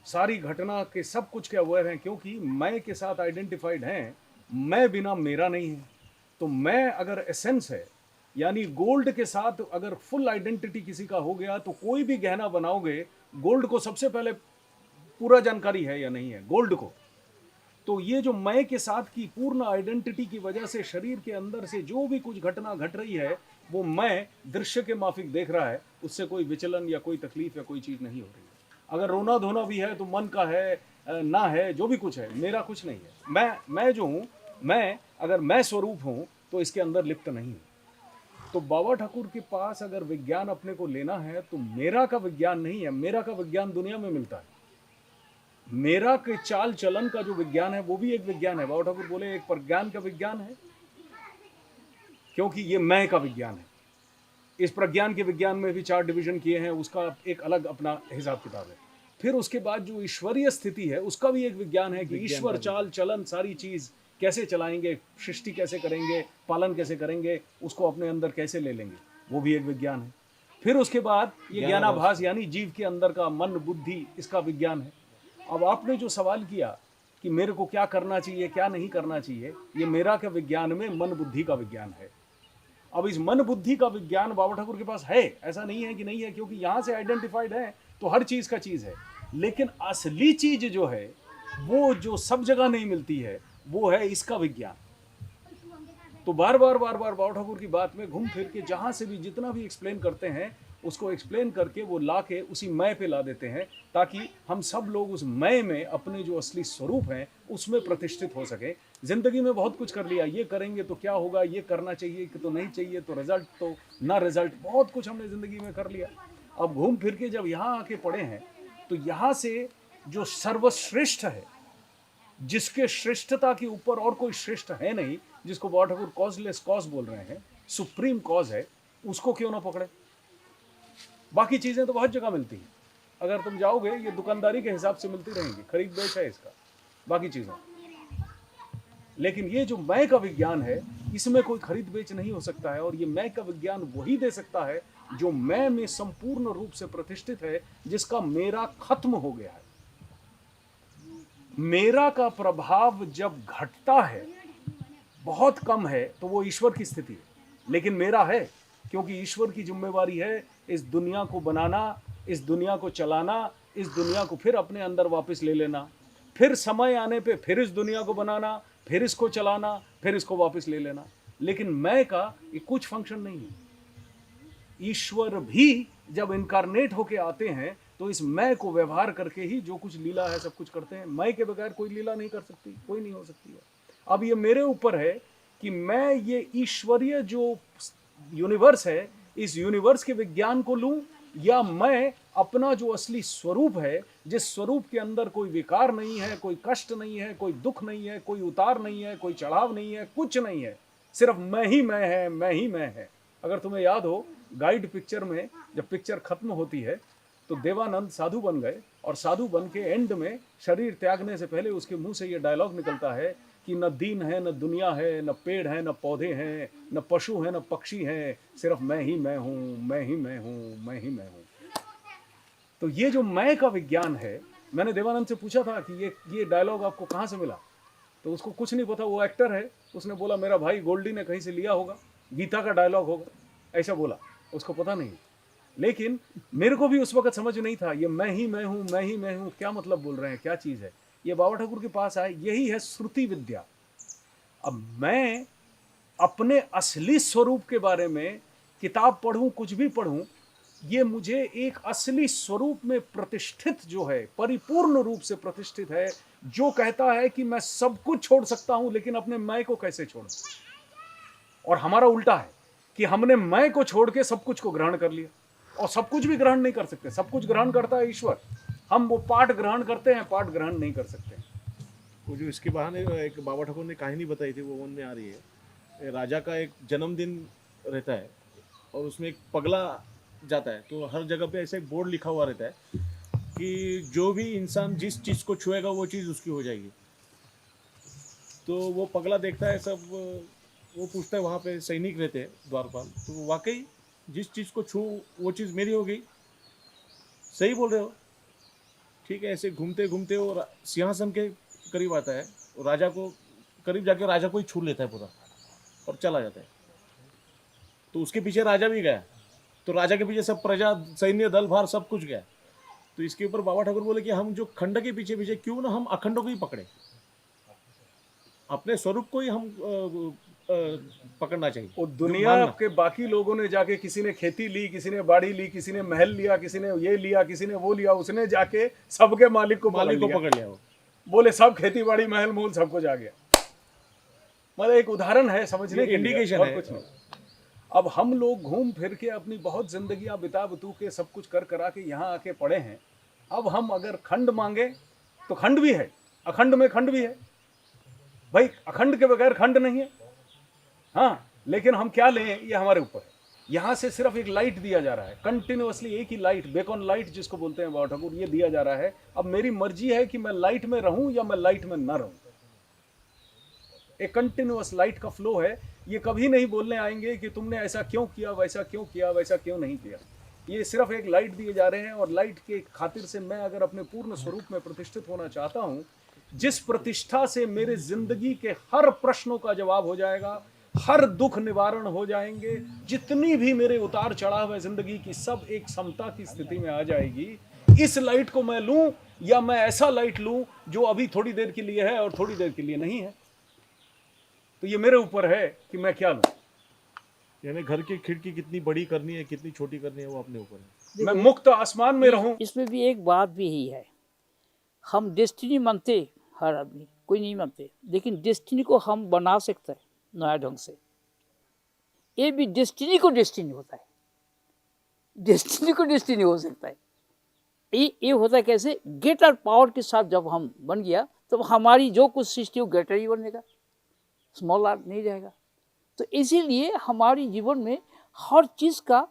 Speaker 2: सारी घटना के सब कुछ के अवेयर हैं, क्योंकि मैं के साथ आइडेंटिफाइड हैं। मैं बिना मेरा नहीं है, तो मैं अगर एसेंस है, यानी गोल्ड के साथ अगर फुल आइडेंटिटी किसी का हो गया तो कोई भी गहना बनाओगे, गोल्ड को सबसे पहले पूरा जानकारी है या नहीं है गोल्ड को। तो ये जो मैं के साथ की पूर्ण आइडेंटिटी की वजह से शरीर के अंदर से जो भी कुछ घटना घट रही है वो मैं दृश्य के माफिक देख रहा है, उससे कोई विचलन या कोई तकलीफ या कोई चीज़ नहीं हो रही है। अगर रोना धोना भी है तो मन का है ना है, जो भी कुछ है, मेरा कुछ नहीं है। मैं जो हूँ, मैं अगर मैं स्वरूप हूँ तो इसके अंदर लिप्त नहीं हूँ। तो बाबा ठाकुर के पास अगर विज्ञान अपने को लेना है तो मेरा का विज्ञान नहीं है, मेरा का विज्ञान दुनिया में मिलता है। मेरा के चाल चलन का जो विज्ञान है वो भी एक विज्ञान है। बाबा ठाकुर बोले एक प्रज्ञान का विज्ञान है, क्योंकि ये मैं का विज्ञान है। इस प्रज्ञान के विज्ञान में भी 4 डिवीजन किए हैं, उसका एक अलग अपना हिसाब किताब है। फिर उसके बाद जो ईश्वरीय स्थिति है उसका भी एक विज्ञान है कि ईश्वर चाल चलन सारी चीज कैसे चलाएंगे, सृष्टि कैसे करेंगे, पालन कैसे करेंगे, उसको अपने अंदर कैसे ले लेंगे, वो भी एक विज्ञान है। फिर उसके बाद ये ज्ञानाभास यानी जीव के अंदर का मन बुद्धि, इसका विज्ञान है। अब आपने जो सवाल किया कि मेरे को क्या करना चाहिए क्या नहीं करना चाहिए, ये मेरा के विज्ञान में मन बुद्धि का विज्ञान है। अब इस मन बुद्धि का विज्ञान बाबा ठाकुर के पास है, ऐसा नहीं है कि नहीं है, क्योंकि यहाँ से आइडेंटिफाइड है तो हर चीज का चीज है। लेकिन असली चीज जो है वो जो सब जगह नहीं मिलती है वो है इसका विज्ञान। तो बार बार बाबा ठाकुर की बात में घूम फिर के जहां से भी जितना भी एक्सप्लेन करते हैं उसको एक्सप्लेन करके वो ला के उसी मय पे ला देते हैं, ताकि हम सब लोग उस मय में अपने जो असली स्वरूप हैं उसमें प्रतिष्ठित हो सके। जिंदगी में बहुत कुछ कर लिया, ये करेंगे तो क्या होगा, ये करना चाहिए कि तो नहीं चाहिए, तो रिजल्ट तो ना रिजल्ट, बहुत कुछ हमने जिंदगी में कर लिया। अब घूम फिर के जब यहाँ आके पड़े हैं तो यहाँ से जो सर्वश्रेष्ठ है, जिसके श्रेष्ठता के ऊपर और कोई श्रेष्ठ है नहीं, जिसको बाबा ठाकुर कॉजलेस कॉज बोल रहे हैं, सुप्रीम कॉज है, उसको क्यों ना पकड़े। बाकी चीजें तो बहुत जगह मिलती हैं, अगर तुम जाओगे ये दुकानदारी के हिसाब से मिलती रहेंगी, खरीद बेच है इसका, बाकी चीजें। लेकिन ये जो मैं का विज्ञान है इसमें कोई खरीद बेच नहीं हो सकता है, और ये मैं का विज्ञान वही दे सकता है जो मैं में संपूर्ण रूप से प्रतिष्ठित है, जिसका मेरा खत्म हो गया है। मेरा का प्रभाव जब घटता है, बहुत कम है, तो वो ईश्वर की स्थिति है। लेकिन मेरा है, क्योंकि ईश्वर की जिम्मेवारी है इस दुनिया को बनाना, इस दुनिया को चलाना, इस दुनिया को फिर अपने अंदर वापस ले लेना, फिर समय आने पे फिर इस दुनिया को बनाना, फिर इसको चलाना, फिर इसको वापस ले लेना। लेकिन मैं का ये कुछ फंक्शन नहीं है। ईश्वर भी जब इनकारनेट होके आते हैं तो इस मैं को व्यवहार करके ही जो कुछ लीला है सब कुछ करते हैं। मैं के बगैर कोई लीला नहीं कर सकती, कोई नहीं हो सकती है। अब ये मेरे ऊपर है कि मैं ये ईश्वरीय जो यूनिवर्स है, इस यूनिवर्स के विज्ञान को लूं, या मैं अपना जो असली स्वरूप है, जिस स्वरूप के अंदर कोई विकार नहीं है, कोई कष्ट नहीं है, कोई दुख नहीं है, कोई उतार नहीं है, कोई चढ़ाव नहीं है, कुछ नहीं है, सिर्फ मैं ही मैं है, मैं ही मैं है। अगर तुम्हें याद हो गाइड पिक्चर में जब पिक्चर खत्म होती है तो देवानंद साधु बन गए, और साधु बन के एंड में शरीर त्यागने से पहले उसके मुंह से ये डायलॉग निकलता है कि न दीन है, न दुनिया है, न पेड़ है, न पौधे हैं, न पशु है, न पक्षी हैं, सिर्फ मैं ही मैं हूँ, मैं ही मैं हूँ, मैं ही मैं हूँ। तो ये जो मैं का विज्ञान है, मैंने देवानंद से पूछा था कि ये डायलॉग आपको कहाँ से मिला, तो उसको कुछ नहीं पता, वो एक्टर है। उसने बोला मेरा भाई गोल्डी ने कहीं से लिया होगा, गीता का डायलॉग होगा, ऐसा बोला, उसको पता नहीं। लेकिन मेरे को भी उस वक्त समझ नहीं था ये मैं ही मैं हूँ, मैं ही मैं हूँ, क्या मतलब बोल रहे हैं, क्या चीज़ है। ये बाबा ठाकुर के पास आए, यही है श्रुति विद्या। अब मैं अपने असली स्वरूप के बारे में किताब पढ़ूं, कुछ भी पढ़ूं, ये मुझे एक असली स्वरूप में प्रतिष्ठित जो है, परिपूर्ण रूप से प्रतिष्ठित है, जो कहता है कि मैं सब कुछ छोड़ सकता हूं, लेकिन अपने मैं को कैसे छोड़ूं। और हमारा उल्टा है कि हमने मैं को छोड़ के सब कुछ को ग्रहण कर लिया, और सब कुछ भी ग्रहण नहीं कर सकते। सब कुछ ग्रहण करता है ईश्वर, हम वो पार्ट ग्रहण करते हैं, पार्ट ग्रहण नहीं कर सकते।
Speaker 3: वो जो इसके बहाने एक बाबा ठाकुर ने कहानी बताई थी, वो मन में आ रही है। राजा का एक जन्मदिन रहता है और उसमें एक पगला जाता है, तो हर जगह पे ऐसा एक बोर्ड लिखा हुआ रहता है कि जो भी इंसान जिस चीज़ को छुएगा वो चीज़ उसकी हो जाएगी। तो वो पगला देखता है सब, वो पूछता है, वहाँ पे सैनिक रहते हैं द्वारपाल, तो वाकई जिस चीज़ को छू वो चीज़ मेरी हो गई। सही बोल रहे हो, ठीक है। ऐसे घूमते घूमते वो सिंहासन के करीब आता है, और राजा को करीब जाके राजा को ही छू लेता है पूरा और चला जाता है। तो उसके पीछे राजा भी गया, तो राजा के पीछे सब प्रजा, सैन्य दल भार सब कुछ गया। तो इसके ऊपर बाबा ठाकुर बोले कि हम जो खंड के पीछे पीछे क्यों ना हम अखंड को ही पकड़े, अपने स्वरूप को ही हम पकड़ना चाहिए।
Speaker 2: और दुनिया के बाकी लोगों ने जाके, किसी ने खेती ली, किसी ने बाड़ी ली, किसी ने महल लिया, किसी ने ये लिया, किसी ने वो लिया, उसने जाके सबके मालिक को पकड़ लिया।
Speaker 3: वो
Speaker 2: बोले सब खेती बाड़ी महल मूल सब कुछ आ गया। मतलब एक उदाहरण है समझने के इंडिकेशन है, कुछ नहीं। अब हम लोग घूम फिर के अपनी बहुत जिंदगियां बिता बतू के सब कुछ कर करा के यहाँ आके पड़े हैं। अब हम अगर खंड मांगे तो खंड भी है, अखंड में खंड भी है। भाई अखंड के बगैर खंड नहीं है, हाँ, लेकिन हम क्या लें ये हमारे ऊपर है। यहाँ से सिर्फ एक लाइट दिया जा रहा है, कंटिन्यूअसली एक ही लाइट, बेकॉन लाइट जिसको बोलते हैं बाबा ठाकुर, ये दिया जा रहा है। अब मेरी मर्जी है कि मैं लाइट में रहूं या मैं लाइट में ना रहूं। एक कंटिन्यूअस लाइट का फ्लो है। ये कभी नहीं बोलने आएंगे कि तुमने ऐसा क्यों किया, वैसा क्यों किया, वैसा क्यों नहीं किया। ये सिर्फ एक लाइट दिए जा रहे हैं, और लाइट के खातिर से मैं अगर अपने पूर्ण स्वरूप में प्रतिष्ठित होना चाहता हूं, जिस प्रतिष्ठा से मेरे जिंदगी के हर प्रश्नों का जवाब हो जाएगा, हर दुख निवारण हो जाएंगे, जितनी भी मेरे उतार चढ़ाव है जिंदगी की, सब एक समता की स्थिति में आ जाएगी। इस लाइट को मैं लूं या मैं ऐसा लाइट लूं जो अभी थोड़ी देर के लिए है और थोड़ी देर के लिए नहीं है, तो ये मेरे ऊपर है कि मैं क्या लूं।
Speaker 3: यानी घर की खिड़की कितनी बड़ी करनी है, कितनी छोटी करनी है, वो अपने ऊपर है।
Speaker 2: मैं मुक्त आसमान में रहूं।
Speaker 1: इसमें भी एक बात भी ही है, हम डेस्टिनी मानते, हर आदमी, कोई नहीं मानते, लेकिन डेस्टिनी को हम बना सकते हैं नया ढंग से। ये भी डेस्टिनी को डेस्टिनी होता है, डेस्टिनी को डेस्टिनी हो सकता है। ये होता है कैसे, ग्रेटर पावर के साथ जब हम बन गया, तो हमारी जो कुछ सृष्टि हो ग्रेटर ही बनेगा, स्मॉल आर्ट नहीं रहेगा। तो इसीलिए हमारी जीवन में हर चीज़ का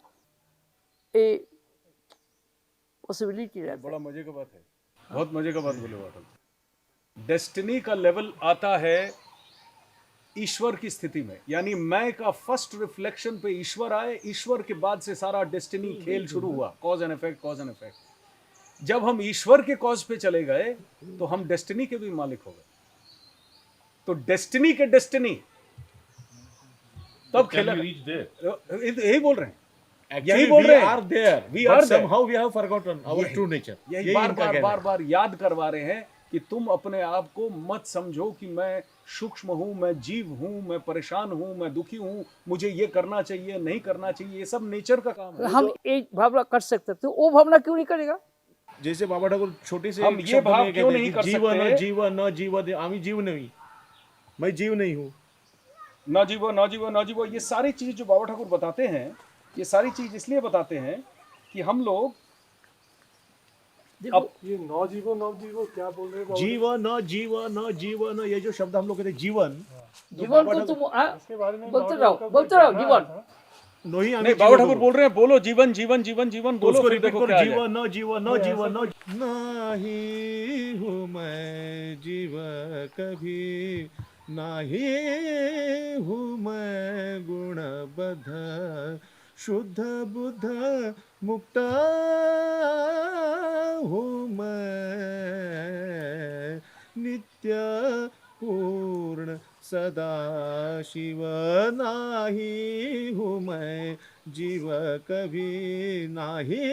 Speaker 1: पॉसिबिलिटी रहता है।
Speaker 2: बड़ा मजे का बात है, बहुत मजे का बात बोले बाबा। डेस्टिनी का लेवल आता है ईश्वर की स्थिति में, यानी मैं का फर्स्ट रिफ्लेक्शन पे ईश्वर आए, ईश्वर के बाद से सारा डेस्टिनी खेल शुरू हुआ, cause and effect, cause and effect. जब हम ईश्वर के कॉज पे चले गए तो हम डेस्टिनी के भी मालिक हो गए। तो डेस्टिनी के डेस्टिनी तब खेला, यही बोल रहे हैं, यही बोल रहे हैं,
Speaker 3: are there,
Speaker 2: We are there.
Speaker 3: somehow we have forgotten our true nature।
Speaker 2: यही बार बार याद करवा रहे हैं कि तुम अपने आप को मत समझो कि मैं सूक्ष्म हूं, मैं जीव हूं, मैं परेशान हूं, मैं दुखी हूं, मुझे ये करना चाहिए, नहीं करना चाहिए, ये सब नेचर का काम है।
Speaker 1: हम एक भावना कर सकते थे, वो भावना क्यों नहीं करेगा?
Speaker 3: जैसे बाबा ठाकुर छोटे से
Speaker 2: हम
Speaker 3: एक
Speaker 2: ये
Speaker 3: शब्द
Speaker 2: भाव
Speaker 3: में
Speaker 2: क्यों
Speaker 3: कहते
Speaker 2: नहीं
Speaker 3: हैं
Speaker 2: कर
Speaker 3: कि जीवन
Speaker 2: सकते?
Speaker 3: जीवन न जीवन, आमी जीव नहीं, मैं जीव नहीं हूँ।
Speaker 2: ना जीवो ना जीवो ना जीवो, ये सारी चीज जो बाबा ठाकुर बताते हैं, ये सारी चीज इसलिए बताते हैं कि हम लोग
Speaker 1: देखो,
Speaker 4: ये नव जीवो क्या बोल रहे हैं बाबा?
Speaker 3: जीवन न जीवन न जीवन, ये जो शब्द हम लोग कहते हैं जीवन,
Speaker 1: जीवन तो तुम
Speaker 4: इसके बारे में
Speaker 1: बोलते
Speaker 4: नव
Speaker 1: रहो,
Speaker 4: जीवो का
Speaker 1: बोलते
Speaker 4: कोई
Speaker 1: रहो,
Speaker 4: गाना
Speaker 1: जीवन।
Speaker 4: था।
Speaker 3: नहीं
Speaker 2: नहीं, बाबा ठाकुर बोल रहे हैं, बोलो जीवन जीवन जीवन जीवन, बोलो,
Speaker 3: उसको
Speaker 2: फिर
Speaker 3: रिपीट
Speaker 2: देखो
Speaker 3: करो,
Speaker 2: क्या आ जाए।
Speaker 3: जीवन न जीवन न जीवन न, नहीं हूँ मैं जीव कभी, नहीं हूँ मैं गुणबद्ध, शुद्ध बुद्ध मुक्त हूँ मैं, नित्य पूर्ण सदा शिव, नाही हूँ मैं जीव कभी, नाही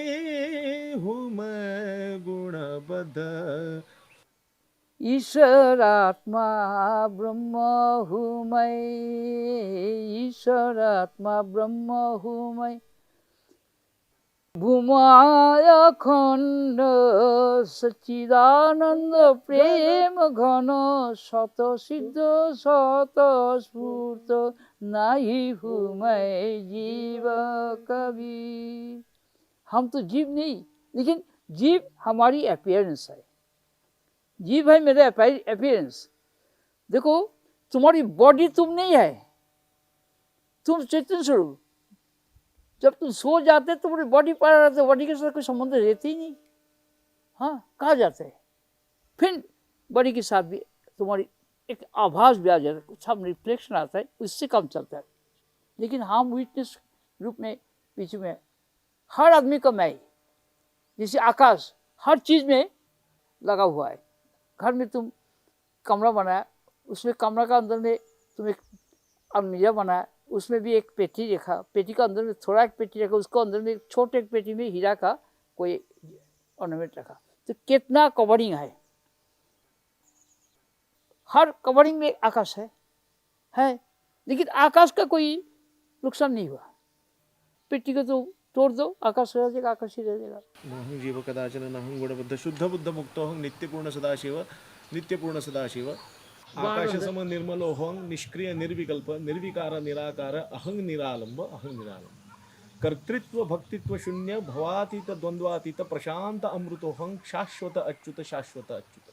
Speaker 3: हूँ मैं गुणबद्ध।
Speaker 1: ईश्वर आत्मा ब्रह्म हूँ मैं, ईश्वर आत्मा ब्रह्म हूँ मैं, भूमाय अखंड सच्चिदानंद प्रेम घन, सत सिद्ध सत स्फूर्त, नहीं हूँ मैं जीव कभी। हम तो जीव नहीं, लेकिन जीव हमारी अपीयरेंस है, जीव है मेरा अपीयरेंस। देखो, तुम्हारी बॉडी तुम नहीं है, तुम चेतन स्वरूप। जब तुम सो जाते तुम्हारी बॉडी पर रहते, बॉडी के साथ कोई संबंध रहते ही नहीं। हाँ, कहाँ जाते हैं? फिर बॉडी के साथ भी तुम्हारी एक आभास भी आ जाता है, कुछ हम रिफ्लेक्शन आता है, उससे काम चलता है। लेकिन हम विटनेस रूप में बीच में हर आदमी का मैं, जैसे आकाश हर चीज़ में लगा हुआ है। घर में तुम कमरा बनाया, उसमें कमरा का अंदर में तुम एक अलमीरा बनाया, उसमें भी एक पेटी रखा, पेटी का अंदर में थोड़ा एक पेटी रखा, उसको अंदर में एक छोटे एक पेटी में हीरा का कोई ऑर्नामेंट रखा। तो कितना कवरिंग है, हर कवरिंग में आकाश है, लेकिन आकाश का कोई नुकसान नहीं हुआ। पेटी को तो तोड़ दो, आकाश रह जाएगा, आकाश ही रह जाएगा।
Speaker 3: नाहं जीव कदाचन नाहं गुणबद्ध, शुद्ध बुद्ध मुक्तोहं, नित्यपूर्ण सदाशिव, नित्यपूर्ण सदाशिव, आकाश सम निर्मलोहं, निष्क्रिय निर्विकल्प, निर्विकार निराकार, अहं निरालंब, अहं निरालंब, कर्तृत्व भक्तित्व शून्य, भवातीत द्वंद्वातीत, प्रशांत अमृतोहं, शाश्वत अच्युत, शाश्वत अच्युत,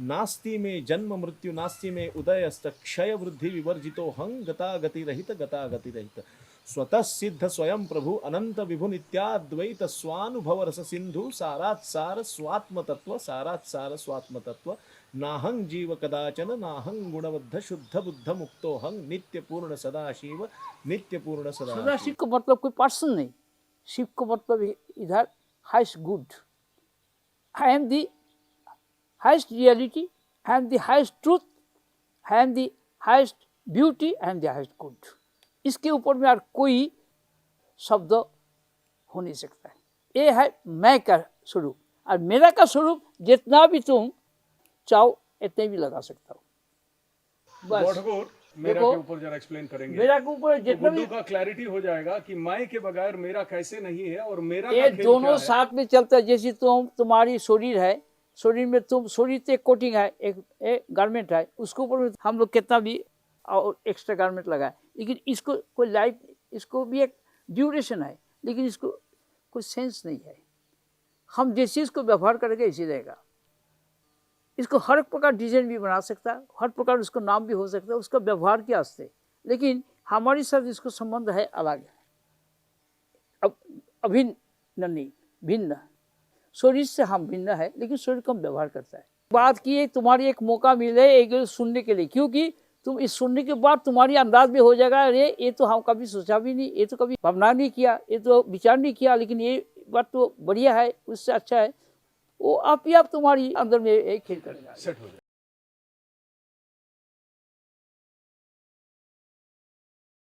Speaker 3: नास्ति में जन्म मृत्यु, नास्ति में उदय अस्त, क्षय वृद्धि विवर्जितोहं, गता गति रहित, स्वतः सिद्ध स्वयं प्रभु अनंत विभु नित्याद्वैत स्वानुभव रस सिंधु सारात् सार स्वात्म तत्व सारात् सार स्वात्म तत्व नाहं जीव कदाचन नाहं गुणबद्ध शुद्ध बुद्ध मुक्तोहं नित्य पूर्ण सदाशिव नित्य पूर्ण
Speaker 1: सदा
Speaker 3: सदाशिव।
Speaker 1: शिव का मतलब कोई पर्सन नहीं, शिव का मतलब इधर heist good, I am the heist reality, I am the heist truth, I am the heist beauty, I am the heist good. इसके ऊपर में और कोई शब्द हो नहीं सकता है। ये है मैं का स्वरूप, और मेरा का स्वरूप जितना भी तुम चाहो इतने भी लगा सकता हो।
Speaker 2: गौर
Speaker 1: बस
Speaker 2: ठाकुर मेरा
Speaker 1: देखो,
Speaker 2: के ऊपर जरा एक्सप्लेन करेंगे।
Speaker 1: मेरा के ऊपर
Speaker 2: तो
Speaker 1: जितना भी
Speaker 2: गुड्डू का क्लैरिटी हो जाएगा कि मैं के बगैर मेरा कैसे नहीं है और मेरा
Speaker 1: ये
Speaker 2: का खेल क्या
Speaker 1: दोनों
Speaker 2: है।
Speaker 1: साथ में चलता है। जैसे तुम्हारी शरीर है, शरीर में तुम शरीर तो एक कोटिंग है, एक गारमेंट है, उसके ऊपर में हम लोग कितना भी और एक्स्ट्रा गारमेंट लगाए, लेकिन इसको कोई लाइफ, इसको भी एक ड्यूरेशन है, लेकिन इसको कोई सेंस नहीं है। हम जैसे इसको व्यवहार करेंगे ऐसे रहेगा। इसको हर प्रकार डिजाइन भी बना सकता है, हर प्रकार उसको नाम भी हो सकता है, उसका व्यवहार के वास्ते, लेकिन हमारे साथ इसको संबंध है अलग है, अब अभिन्न नहीं, भिन्न। शरीर से हम भिन्न है, लेकिन शरीर कम व्यवहार करता है। बात की है तुम्हारी एक मौका मिले एक सुनने के लिए, क्योंकि तुम इस सुनने के बाद तुम्हारी अंदाज भी हो जाएगा, अरे ये तो हम कभी सोचा भी नहीं, ये तो कभी भावना नहीं किया, ये तो विचार नहीं किया, लेकिन ये बात तो बढ़िया है, उससे अच्छा है। वो आप ही आप तुम्हारी अंदर में एक खेल करेगा।
Speaker 2: सेट हो जाए।